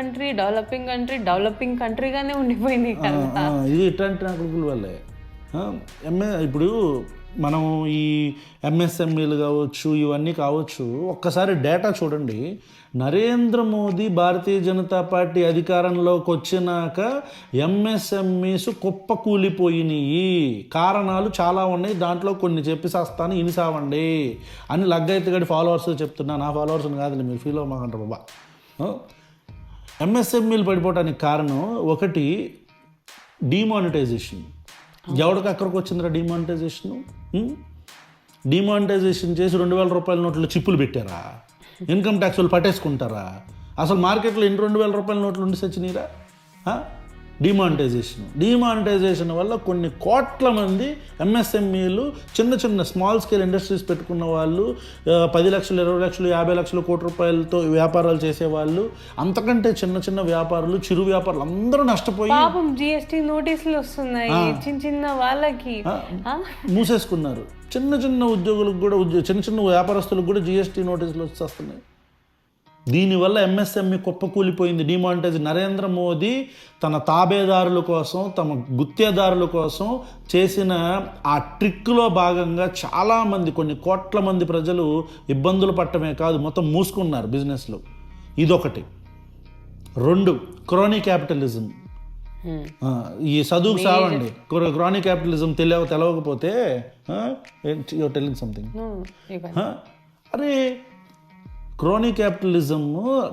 Speaker 1: కంట్రీగానే ఉండిపోయింది కదా.
Speaker 2: ఇది ఇట్లాంటి నాకుల వల్లే. ఇప్పుడు మనం ఈ ఎంఎస్ఎంఈలు కావచ్చు, ఇవన్నీ కావచ్చు, ఒక్కసారి డేటా చూడండి. నరేంద్ర మోదీ భారతీయ జనతా పార్టీ అధికారంలోకి వచ్చినాక ఎంఎస్ఎంఈస్ కుప్పకూలిపోయినాయి. కారణాలు చాలా ఉన్నాయి, దాంట్లో కొన్ని చెప్పిసేస్తాను ఇనిసావండి అని లగ్గైతే గడి ఫాలోవర్స్ చెప్తున్నా. నా ఫాలోవర్స్ కాదులే, మీరు ఫీల్ అవ్వమాకంటారు బాబా. ఎంఎస్ఎంఈలు పడిపోవటానికి కారణం ఒకటి డిమానిటైజేషన్. ఎవడికి అక్కడికి వచ్చిందిరా డిమానిటైజేషన్? డిమానిటైజేషన్ చేసి 2000 రూపాయల నోట్లు చిప్పులు పెట్టారా? ఇన్కమ్ ట్యాక్స్ వాళ్ళు పట్టేసుకుంటారా? అసలు మార్కెట్లో ఎన్ని 2000 రూపాయల నోట్లు ఉండి సచ్చినీరా? డిమానిటైజేషన్ వల్ల కొన్ని కోట్ల మంది ఎంఎస్ఎంఈలు, చిన్న స్మాల్ స్కేల్ ఇండస్ట్రీస్ పెట్టుకున్న వాళ్ళు, 10 లక్షలు, 20 లక్షలు, 50 లక్షలు, కోటి రూపాయలతో వ్యాపారాలు చేసేవాళ్ళు, అంతకంటే చిన్న వ్యాపారులు, చిరు వ్యాపారులు అందరూ నష్టపోయి
Speaker 1: పాపం జిఎస్టీ నోటీసులు వస్తున్నాయి చిన్న వాళ్ళకి
Speaker 2: మూసేసుకున్నారు. చిన్న ఉద్యోగులకు కూడా, చిన్న వ్యాపారస్తులకు కూడా జిఎస్టీ నోటీసులు వస్తున్నాయి. దీనివల్ల ఎంఎస్ఎంఈ కుప్పకూలిపోయింది. డిమానిటైజ్ నరేంద్ర మోదీ తన తాబేదారుల కోసం, తమ గుత్తేదారుల కోసం చేసిన ఆ ట్రిక్లో భాగంగా చాలామంది, కొన్ని కోట్ల మంది ప్రజలు ఇబ్బందులు పట్టమే కాదు, మొత్తం మూసుకున్నారు బిజినెస్లో. ఇదొకటి. 2, క్రోనీ క్యాపిటలిజం. ఈ చదువుకు సావండి. క్రోనీ క్యాపిటలిజం తెలియకపోతే యూఆర్ టెల్లింగ్ సంథింగ్. అరే, క్రోనీ క్యాపిటలిజం,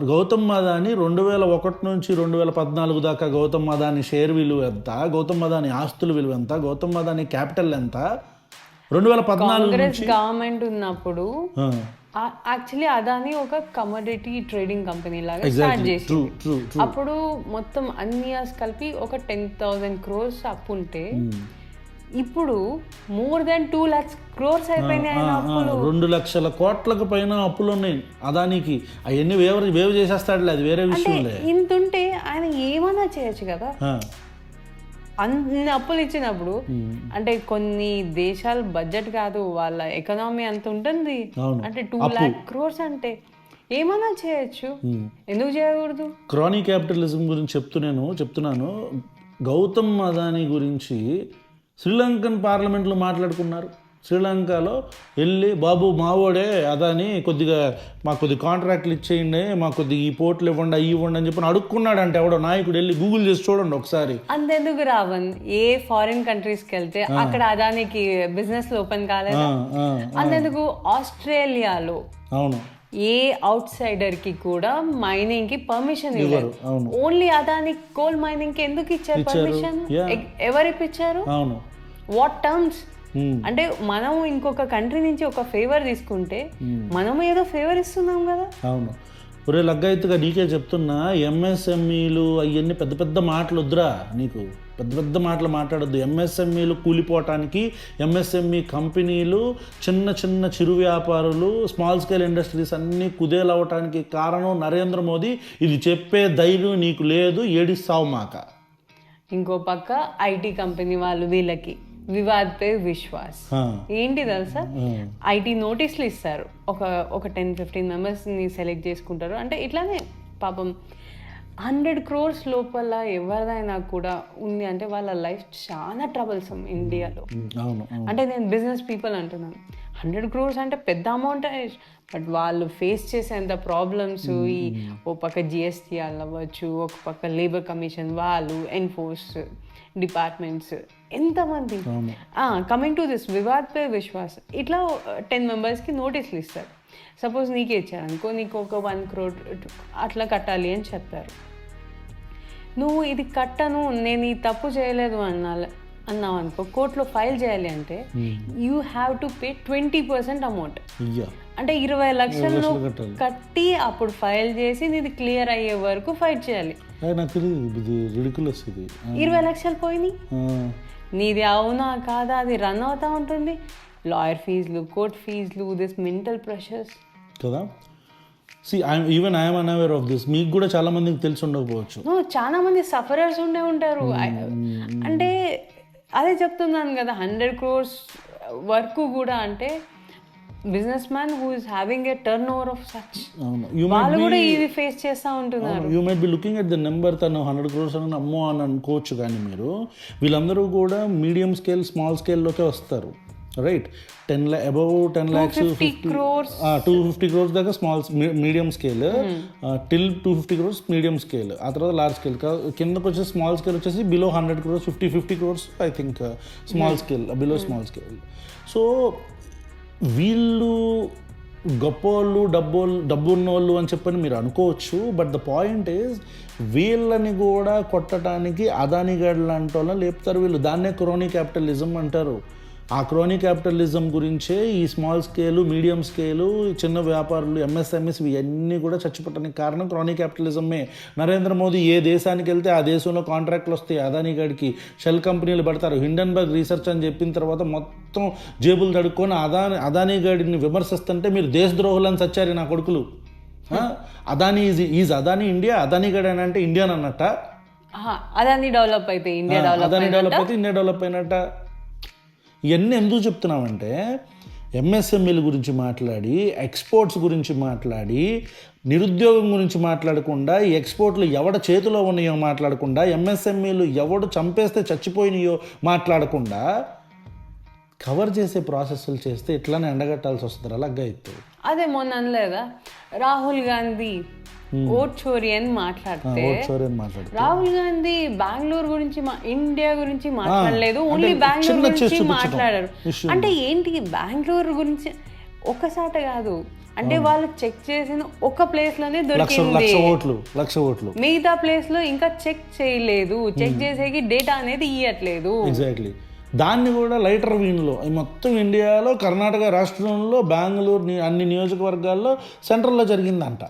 Speaker 2: గౌతమ్ అదానీ 2001 నుంచి 2014 దాకా గౌతమ్ అదానీ షేర్ విలువ ఎంత, గౌతమ్ అదానీ ఆస్తుల విలువ ఎంత, గౌతమ్ అదానీ క్యాపిటల్ ఎంత? 2014
Speaker 1: గవర్నమెంట్ ఉన్నప్పుడు యాక్చువల్లీ అదానీ ఒక కమోడిటీ ట్రేడింగ్ కంపెనీ లాగా స్టార్ట్ చేసి, అప్పుడు మొత్తం అన్ని ఇయర్స్ కలిపి ఒక 10,000 crores అప్పు ఉంటే ఇప్పుడు more than 2 lakhs crores అయిపోయినాయి.
Speaker 2: 2 లక్షల కోట్లకు పైన అప్పులు ఉన్నాయి అదానికి. అవన్నీ వేవ్ చేసేస్తాడులే, అది వేరే విషయం.
Speaker 1: ఇంతుంటే ఆయన ఏమైనా చేయొచ్చు కదా. అన్ని అప్పులు ఇచ్చినప్పుడు అంటే కొన్ని దేశాల బడ్జెట్ కాదు, వాళ్ళ ఎకనామీ అంత ఉంటుంది. అంటే 2 lakh crores అంటే ఏమైనా చేయొచ్చు, ఎందుకు చేయకూడదు?
Speaker 2: క్రోనీ క్యాపిటలిజం గురించి చెప్తున్నాను. గౌతమ్ అదానీ గురించి శ్రీలంకన్ పార్లమెంట్లో మాట్లాడుకున్నారు. శ్రీలంకలో వెళ్ళి, బాబు మావోడే అదాని, మాకు కొద్దిగా కాంట్రాక్ట్లు ఇచ్చేయండి, మాకు కొద్దిగా ఈ పోర్ట్లు ఇవ్వండి, అవి ఇవ్వండి అని చెప్పి అడుక్కున్నాడు. అంటే ఎవడో నాయకుడు వెళ్ళి గూగుల్ చేసి చూడండి ఒకసారి.
Speaker 1: అంతెందుకు రావన్, ఏ ఫారిన్ కంట్రీస్కి వెళ్తే అక్కడ అదానికి బిజినెస్ ఓపెన్ కాలేదు. అంతెందుకు ఆస్ట్రేలియాలో
Speaker 2: అవును
Speaker 1: ఏ అవుట్ సైడర్ కి కూడా మైనింగ్ కి పర్మిషన్ ఇవ్వరు. ఓన్లీ అదాని కోల్ మైనింగ్ కి ఎందుకు ఇచ్చారు పర్మిషన్? ఎవరు ఇప్పించారు? What terms? అంటే మనం ఇంకొక కంట్రీ నుంచి ఒక ఫేవర్ తీసుకుంటే మనం ఏదో ఫేవర్ ఇస్తున్నాం కదా.
Speaker 2: అవును. ఒరే లగ్గైతుగా నీకే చెప్తున్నా, ఎంఎస్ఎంఈలు అవన్నీ పెద్ద మాటలు వద్దురా నీకు, పెద్ద మాటలు మాట్లాడొద్దు. ఎంఎస్ఎంఈలు కూలిపోవటానికి, ఎంఎస్ఎంఈ కంపెనీలు, చిన్న చిరు వ్యాపారులు, స్మాల్ స్కేల్ ఇండస్ట్రీస్ అన్నీ కుదేలవటానికి కారణం నరేంద్ర మోదీ. ఇది చెప్పే ధైర్యం నీకు లేదు, ఏడిస్తావు మాక.
Speaker 1: ఇంకో పక్క ఐటీ కంపెనీ వాళ్ళు, వీళ్ళకి వివాద్ పే విశ్వాస్ ఏంటి తెలుసా? ఐటీ నోటీసులు ఇస్తారు, ఒక 10-15 మెంబర్స్ని సెలెక్ట్ చేసుకుంటారు. అంటే ఇట్లానే పాపం 100 crores లోపల ఎవరిదైనా కూడా ఉంది అంటే వాళ్ళ లైఫ్ చాలా ట్రబుల్సమ్ ఇండియాలో. అంటే నేను బిజినెస్ పీపుల్ అంటున్నాను. 100 crores అంటే పెద్ద అమౌంట్, బట్ వాళ్ళు ఫేస్ చేసేంత ప్రాబ్లమ్స్, ఈ ఓ పక్క జిఎస్టీ అవ్వచ్చు, ఒక పక్క లేబర్ కమిషన్ వాళ్ళు, ఎన్ఫోర్స్ డిపార్ట్మెంట్స్, ఎంతమంది. Coming to this Vivad pay Vishwas, ఇట్లా 10 మెంబర్స్కి నోటీసులు ఇస్తారు. సపోజ్ నీకే ఇచ్చారనుకో, నీకు ఒక 1 crore అట్లా కట్టాలి అని చెప్తారు. నువ్వు ఇది కట్టను, నేను ఈ తప్పు చేయలేదు అన్నావు అనుకో, కోర్టులో ఫైల్ చేయాలి అంటే you have to pay 20% amount.
Speaker 2: అయ్యా,
Speaker 1: అంటే 20 లక్షలు
Speaker 2: కట్టాలి.
Speaker 1: కట్టి అప్పుడు ఫైల్ చేసి నీది క్లియర్ అయ్యే వరకు ఫైట్ చేయాలి.
Speaker 2: నాకు తెలియదు, ఇది రిడిక్యులస్ ఇది.
Speaker 1: 20 లక్షలు పోయినాయి, నీది అవునా కాదా అది రన్ అవుతూ ఉంటుంది. లాయర్ ఫీజులు, కోర్ట్ ఫీజులు, దిస్ మెంటల్ ప్రెషర్స్
Speaker 2: కదా. Even I'm unaware of this. మీకు కూడా చాలా మందికి తెలిసి ఉండకపోవచ్చు.
Speaker 1: చాలా మంది సఫరర్స్ ఉంటారు. అంటే అదే చెప్తున్నాను కదా, 100 crores వరకు కూడా అంటే business man who is having a turn over of such, వాళ్ళు కూడా ఇది ఫేస్ చేస్తూ ఉంటున్నారు.
Speaker 2: You might be looking at the number, తను 100 crores అని అమ్మో అని అనుకోవచ్చు. కానీ మీరు వీళ్ళందరూ కూడా మీడియం స్కేల్, స్మాల్ స్కేల్లోకే వస్తారు, రైట్? అబౌవ్ 10 lakhs, 250 crores దాకా small medium scale, till 250 crores medium scale, ఆ తర్వాత లార్జ్ స్కేల్. కిందకు వచ్చేసి స్మాల్ స్కేల్ వచ్చేసి below 100 crores, 50 crores I think small scale, below small scale. So వీళ్ళు గొప్పోళ్ళు, డబ్బున్నోళ్ళు అని చెప్పని మీరు అనుకోవచ్చు. బట్ ద పాయింట్ ఈజ్ వీళ్ళని కూడా కొట్టడానికి అదానీ గాడు లాంటి వాళ్ళని లేపుతారు వీళ్ళు. దాన్నే క్రోనీ క్యాపిటలిజం అంటారు. ఆ క్రోనీ క్యాపిటలిజం గురించే ఈ స్మాల్ స్కేలు, మీడియం స్కేలు, చిన్న వ్యాపారులు, ఎంఎస్ఎంఈస్ ఇవన్నీ కూడా చచ్చిపోవడానికి కారణం క్రోనీ క్యాపిటలిజమే. నరేంద్ర మోదీ ఏ దేశానికి వెళ్తే ఆ దేశంలో కాంట్రాక్ట్లు వస్తాయి. అదానీ గడికి షెల్ కంపెనీలు పడతారు. హిండన్బర్గ్ రీసెర్చ్ అని చెప్పిన తర్వాత మొత్తం జేబులు తడుక్కొని అదానీ గడిని విమర్శిస్తుంటే మీరు దేశద్రోహులని చచ్చారు నా కొడుకులు. అదానీ ఈజ్ అదానీ ఇండియా, అదానీ గడి అని అంటే ఇండియా అన్నట్ట.
Speaker 1: అదానీ డెవలప్ అయితే ఇండియా
Speaker 2: డెవలప్ అయినట్ట. ఇవన్నీ ఎందుకు చెప్తున్నామంటే ఎంఎస్ఎంఈల గురించి మాట్లాడి, ఎక్స్పోర్ట్స్ గురించి మాట్లాడి, నిరుద్యోగం గురించి మాట్లాడకుండా, ఈ ఎక్స్పోర్ట్లు ఎవడ చేతిలో ఉన్నాయో మాట్లాడకుండా, ఎంఎస్ఎంఈలు ఎవడు చంపేస్తే చచ్చిపోయినాయో మాట్లాడకుండా కవర్ చేసే ప్రాసెస్లు చేస్తే ఇట్లానే ఎండగట్టాల్సి వస్తుంది. అలాగే అవుతుంది.
Speaker 1: అదే మొన్న అనలేదా రాహుల్ గాంధీ ఓట్ చోరీ అని మాట్లాడితే, రాహుల్ గాంధీ బెంగళూరు గురించి, ఇండియా గురించి మాట్లాడలేదు, ఓన్లీ బెంగళూరు గురించి మాట్లాడారు. అంటే ఏంటి బెంగళూరు గురించి ఒకసాట కాదు, అంటే వాళ్ళు చెక్ చేసిన ఒక ప్లేస్ లోనే దొరికింది,
Speaker 2: లక్ష ఓట్లు,
Speaker 1: మిగతా ప్లేస్ లో ఇంకా చెక్ చేయలేదు. చెక్ చేసేకి డేటా అనేది ఇవ్వట్లేదు.
Speaker 2: ఎగ్జాక్ట్లీ. దాన్ని కూడా లైటర్ వీన్లో మొత్తం ఇండియాలో కర్ణాటక రాష్ట్రంలో బెంగళూరు అన్ని నియోజకవర్గాల్లో సెంట్రల్లో జరిగిందంట.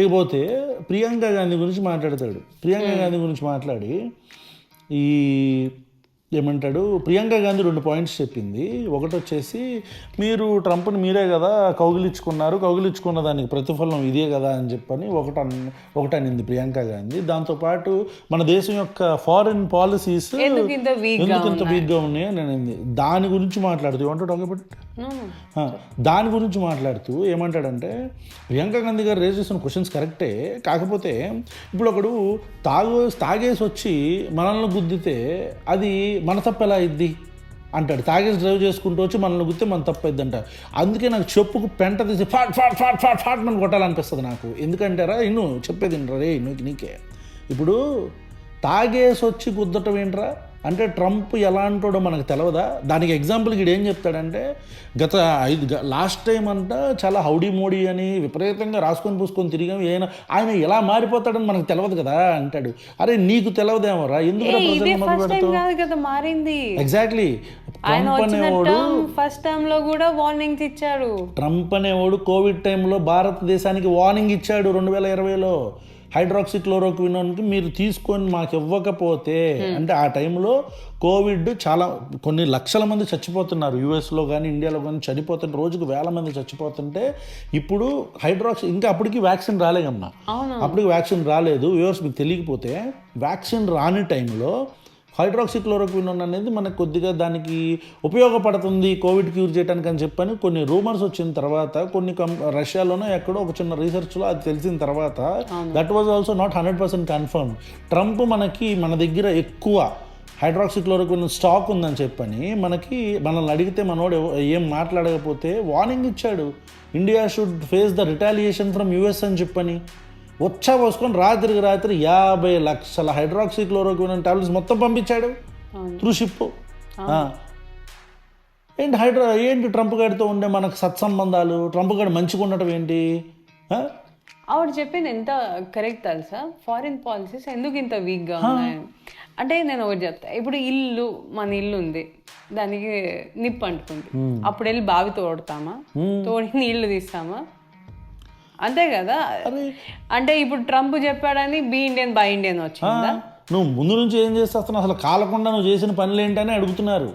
Speaker 2: ఇకపోతే ప్రియాంక గాంధీ గురించి మాట్లాడతాడు. ప్రియాంక గాంధీ గురించి మాట్లాడి ఏమంటాడు, ప్రియాంక గాంధీ 2 పాయింట్స్ చెప్పింది. ఒకటి వచ్చేసి మీరు ట్రంప్ని మీరే కదా కౌగిలించుకున్న దానికి ప్రతిఫలం ఇదే కదా అని చెప్పని ఒకటి అనింది ప్రియాంక గాంధీ. దాంతోపాటు మన దేశం యొక్క ఫారిన్ పాలసీస్ ఎందుకు ఇంత వీక్గా ఉన్నాయని అనింది. దాని గురించి మాట్లాడుతూ దాని గురించి మాట్లాడుతూ ఏమంటాడంటే, ప్రియాంక గాంధీ గారు రేజ్ చేసిన క్వశ్చన్స్ కరెక్టే, కాకపోతే ఇప్పుడు ఒకడు తాగేసి వచ్చి మనల్ని గుద్దితే అది మన తప్పు ఎలా అయింది అంటాడు. తాగేసి డ్రైవ్ చేసుకుంటూ వచ్చి మనల్ని గుద్దితే మన తప్పు అయింది అంటారు. అందుకే నాకు చెప్పుకు పెంట తీసి ఫాట్ మనం కొట్టాలనిపిస్తుంది నాకు. ఎందుకంటారా చెప్పేది రే నీకే. ఇప్పుడు తాగేసి వచ్చి గుద్దటం ఏంట్రా అంటే ట్రంప్ ఎలాంటోడో మనకు తెలియదా? దానికి ఎగ్జాంపుల్కి ఇడు ఏం చెప్తాడంటే, లాస్ట్ టైం అంతా చాలా హౌడీ మోడీ అని విపరీతంగా రాసుకొని పూసుకొని తిరిగాం, ఆయన ఎలా మారిపోతాడని మనకు తెలియదు కదా అంటాడు. అరే నీకు తెలియదేమోరా, ఎందుకు ఎగ్జాక్ట్లీ. ట్రంప్ అనేవాడు
Speaker 1: ఫస్ట్ టైం లో కూడా వార్నింగ్స్ ఇచ్చాడు.
Speaker 2: ట్రంప్ అనేవాడు కోవిడ్ టైంలో భారతదేశానికి వార్నింగ్ ఇచ్చాడు 2020లో. హైడ్రాక్సిక్లోరోక్వినోన్కి మీరు తీసుకొని మాకు ఇవ్వకపోతే, అంటే ఆ టైంలో కోవిడ్ కొన్ని లక్షల మంది చచ్చిపోతున్నారు యూఎస్లో కానీ ఇండియాలో కానీ చనిపోతుంటే, రోజుకు 1000 మంది చచ్చిపోతుంటే, ఇప్పుడు ఇంకా అప్పటికి వ్యాక్సిన్ రాలేదమ్మా, అప్పటికి వ్యాక్సిన్ రాలేదు. వ్యూవర్స్ మీకు తెలియకపోతే, వ్యాక్సిన్ రాని టైంలో హైడ్రాక్సిక్లోరోక్వినోన్ అనేది మనకు కొద్దిగా దానికి ఉపయోగపడుతుంది కోవిడ్ క్యూర్ చేయడానికి అని చెప్పని కొన్ని రూమర్స్ వచ్చిన తర్వాత, రష్యాలోనో ఎక్కడో ఒక చిన్న రీసెర్చ్లో అది తెలిసిన తర్వాత, that was also not 100% confirm. Trump మన దగ్గర ఎక్కువ హైడ్రాక్సిక్లోరోక్వినోన్ స్టాక్ ఉందని చెప్పని మనల్ని అడిగితే మనోడు ఏం మాట్లాడకపోతే వార్నింగ్ ఇచ్చాడు. India should face the retaliation from US అని చెప్పని పోసుకొని రాత్రి 50 లక్షల హైడ్రాక్సిక్లోరోక్వినోన్ టాబ్లెట్స్ మొత్తం పంపించాడు త్రూ షిప్. ఏంటి ట్రంప్ గారితో ఉండే మనకు సత్సంబంధాలు, ట్రంప్ గారు మంచిగా ఉండటం ఏంటి?
Speaker 1: ఆవిడ చెప్పింది ఎంత కరెక్ట్ తెలుసా, ఫారిన్ పాలసీస్ ఎందుకు ఇంత వీక్గా ఉన్నాయి అంటే. నేను ఒకటి చెప్తా, ఇప్పుడు మన ఇల్లు ఉంది, దానికి నిప్పు అంటుకుంది, అప్పుడు వెళ్ళి బావి తోడతామా, తోడి నీళ్లు తీస్తామా? అంతే కదా. అంటే ఇప్పుడు ట్రంప్ చెప్పాడని బీ ఇండియన్ బై ఇండియన్ వచ్చిందా?
Speaker 2: నువ్వు ముందు నుంచి ఏం చేస్తావు అసలు, కాలకుండా నువ్వు చేసిన పనులు ఏంటని అడుగుతున్నారు.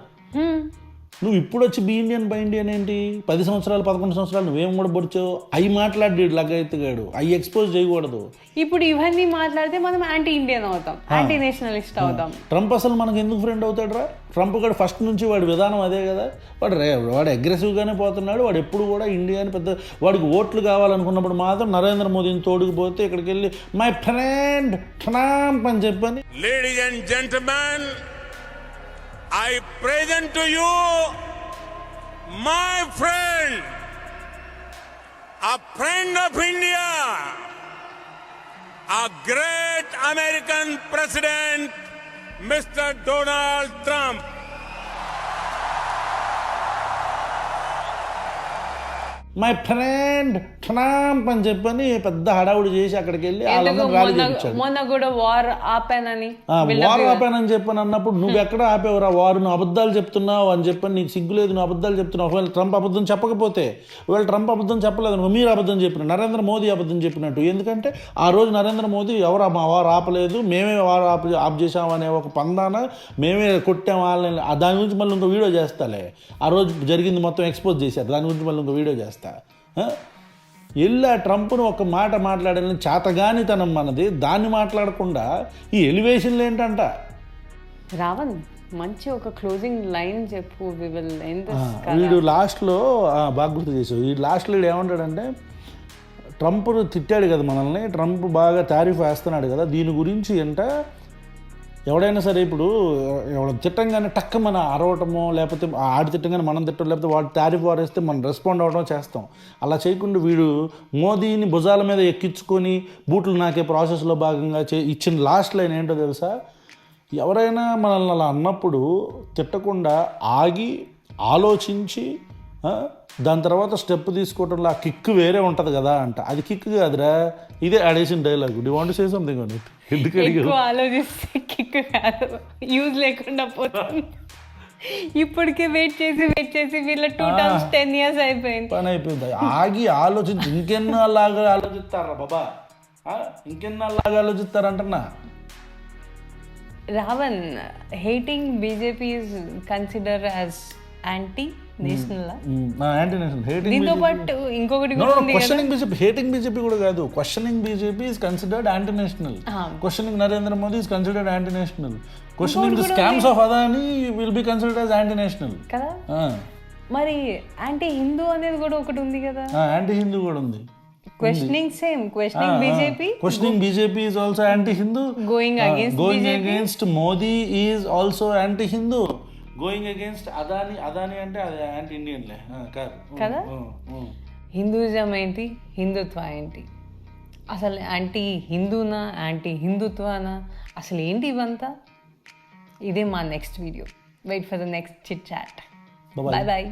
Speaker 2: నువ్వు ఇప్పుడు వచ్చి బీ ఇండియన్ బై ఇండియన్ ఏంటి? 10 సంవత్సరాలు 11 సంవత్సరాలు నువ్వేం కూడా పొడిచావు? అవి మాట్లాడి లగ్గెత్తుగాడు, అవి ఎక్స్పోజ్ చేయకూడదు.
Speaker 1: ఇప్పుడు ఇవన్నీ మాట్లాడితే మనం యాంటీ ఇండియన్ అవుతాం, యాంటీ నేషనలిస్ట్ అవుతాం.
Speaker 2: ట్రంప్ అసలు మనకు ఎందుకు ఫ్రెండ్ అవుతాడు రా? ట్రంప్ కూడా ఫస్ట్ నుంచి వాడి విధానం అదే కదా. వాడు అగ్రెసివ్గానే పోతున్నాడు. వాడు ఎప్పుడు కూడా ఇండియాని పెద్ద, వాడికి ఓట్లు కావాలనుకున్నప్పుడు మాత్రం నరేంద్ర మోదీని తోడుకుపోతే ఇక్కడికి వెళ్ళి మై ఫ్రెండ్ ట్రంప్ అని చెప్పని.
Speaker 3: Ladies and gentlemen, I present to you my friend, a friend of India, a great American president, Mr. Donald Trump.
Speaker 2: My friend Trump అని చెప్పని పెద్ద హడావుడి చేసి అక్కడికి వెళ్ళి
Speaker 1: మొన్న కూడా వార్ ఆపానని
Speaker 2: చెప్పని అన్నప్పుడు నువ్వు ఎక్కడ ఆపేవరా వారు? నువ్వు అబద్ధాలు చెప్తున్నావు అని చెప్పని నీకు సిగ్గులేదు, నువ్వు అబద్ధాలు చెప్తున్నావు. ఒకవేళ ట్రంప్ అబద్ధం చెప్పకపోతే, ఒకవేళ ట్రంప్ అబద్ధం చెప్పలేదు, మీరు అబద్ధం చెప్పిన, నరేంద్ర మోదీ అబద్ధం చెప్పినట్టు. ఎందుకంటే ఆ రోజు నరేంద్ర మోదీ ఎవరు మా వారు ఆపలేదు, మేమే వారు ఆప్ చేసామనే ఒక పందాన మేమే కొట్టాం వాళ్ళని. దాని గురించి మళ్ళీ ఇంకో వీడియో చేస్తాలే. ఆ రోజు జరిగింది మొత్తం ఎక్స్పోజ్ చేశారు, దాని గురించి మళ్ళీ ఇంకో వీడియో చేస్తా. ఎల్లా ట్రంప్ను ఒక మాట మాట్లాడాలని చేతగానితనం మనది. దాన్ని మాట్లాడకుండా ఈ ఎలివేషన్లు ఏంటంట.
Speaker 1: రావణ్ మంచి ఒక క్లోజింగ్ లైన్ చెప్పు.
Speaker 2: వీడు లాస్ట్లో బాగా గుర్తు చేసావు. ఈ లాస్ట్లో వీడు ఏమంటాడంటే, ట్రంప్ తిట్టాడు కదా మనల్ని, ట్రంప్ బాగా టారిఫ్ వేస్తున్నాడు కదా, దీని గురించి అంట ఎవడైనా సరే ఇప్పుడు ఎవడ తిట్టంగానే టక్క మన అరవటమో, లేకపోతే ఆడి తిట్టంగానే మనం తిట్టడం, లేకపోతే వాడు టారిఫ్ వారేస్తే మనం రెస్పాండ్ అవ్వడం చేస్తాం. అలా చేయకుండా వీడు మోదీని భుజాల మీద ఎక్కించుకొని బూట్లు నాకే ప్రాసెస్లో భాగంగా ఇచ్చిన లాస్ట్ లైన్ ఏంటో తెలుసా? ఎవరైనా మనల్ని అలా అన్నప్పుడు తిట్టకుండా ఆగి ఆలోచించి దాని తర్వాత స్టెప్ తీసుకోవటంలో ఆ కిక్ వేరే ఉంటుంది కదా అంట. అది కిక్ కాదురా, ఇదే adhesion dialogue. Do want to say something on it?
Speaker 1: ఎందుకు ఆలోచిస్తే కిక్ కాదు, యూజ్ లేకుండా పోతుంది. ఇప్పటికే వెయిట్ చేసి వీళ్ళ 2 టర్మ్స్ 10 years అయిపోయింది,
Speaker 2: పని అయిపోయింది. ఆగి ఆలోచించి ఇంకెన్నో అలాగా ఆలోచిస్తారా బాబా, ఇంకెన్నో అలాగా ఆలోచిస్తారంటన్నా.
Speaker 1: Ravan, hating BJP is consider as anti national. దీంతో పాటు ఇంకొకటి
Speaker 2: హేటింగ్ బీజేపీ కూడా కాదు, questioning BJP is considered anti national. Questioning Narendra Modi is considered anti national. Questioning the scams of Adani will be considered as anti national
Speaker 1: కదా. మరి యాంటీ హిందూ అనేది కూడా ఒకటి ఉంది కదా.
Speaker 2: యాంటీ హిందూ కూడా ఉంది.
Speaker 1: Questioning BJP.
Speaker 2: Questioning BJP is also anti-Hindu.
Speaker 1: Going
Speaker 2: against Modi is also anti-Hindu. Going against Adani అంటే అది యాంటీ-ఇండియన్ లే
Speaker 1: కదా. హిందూయిజం ఏంటి, హిందుత్వ ఏంటి, అసలు యాంటీ హిందూనా యాంటీ హిందుత్వానా, అసలు ఏంటి ఇవంతా? ఇదే మా next video. Wait for the next chit chat.
Speaker 2: Bye
Speaker 1: bye.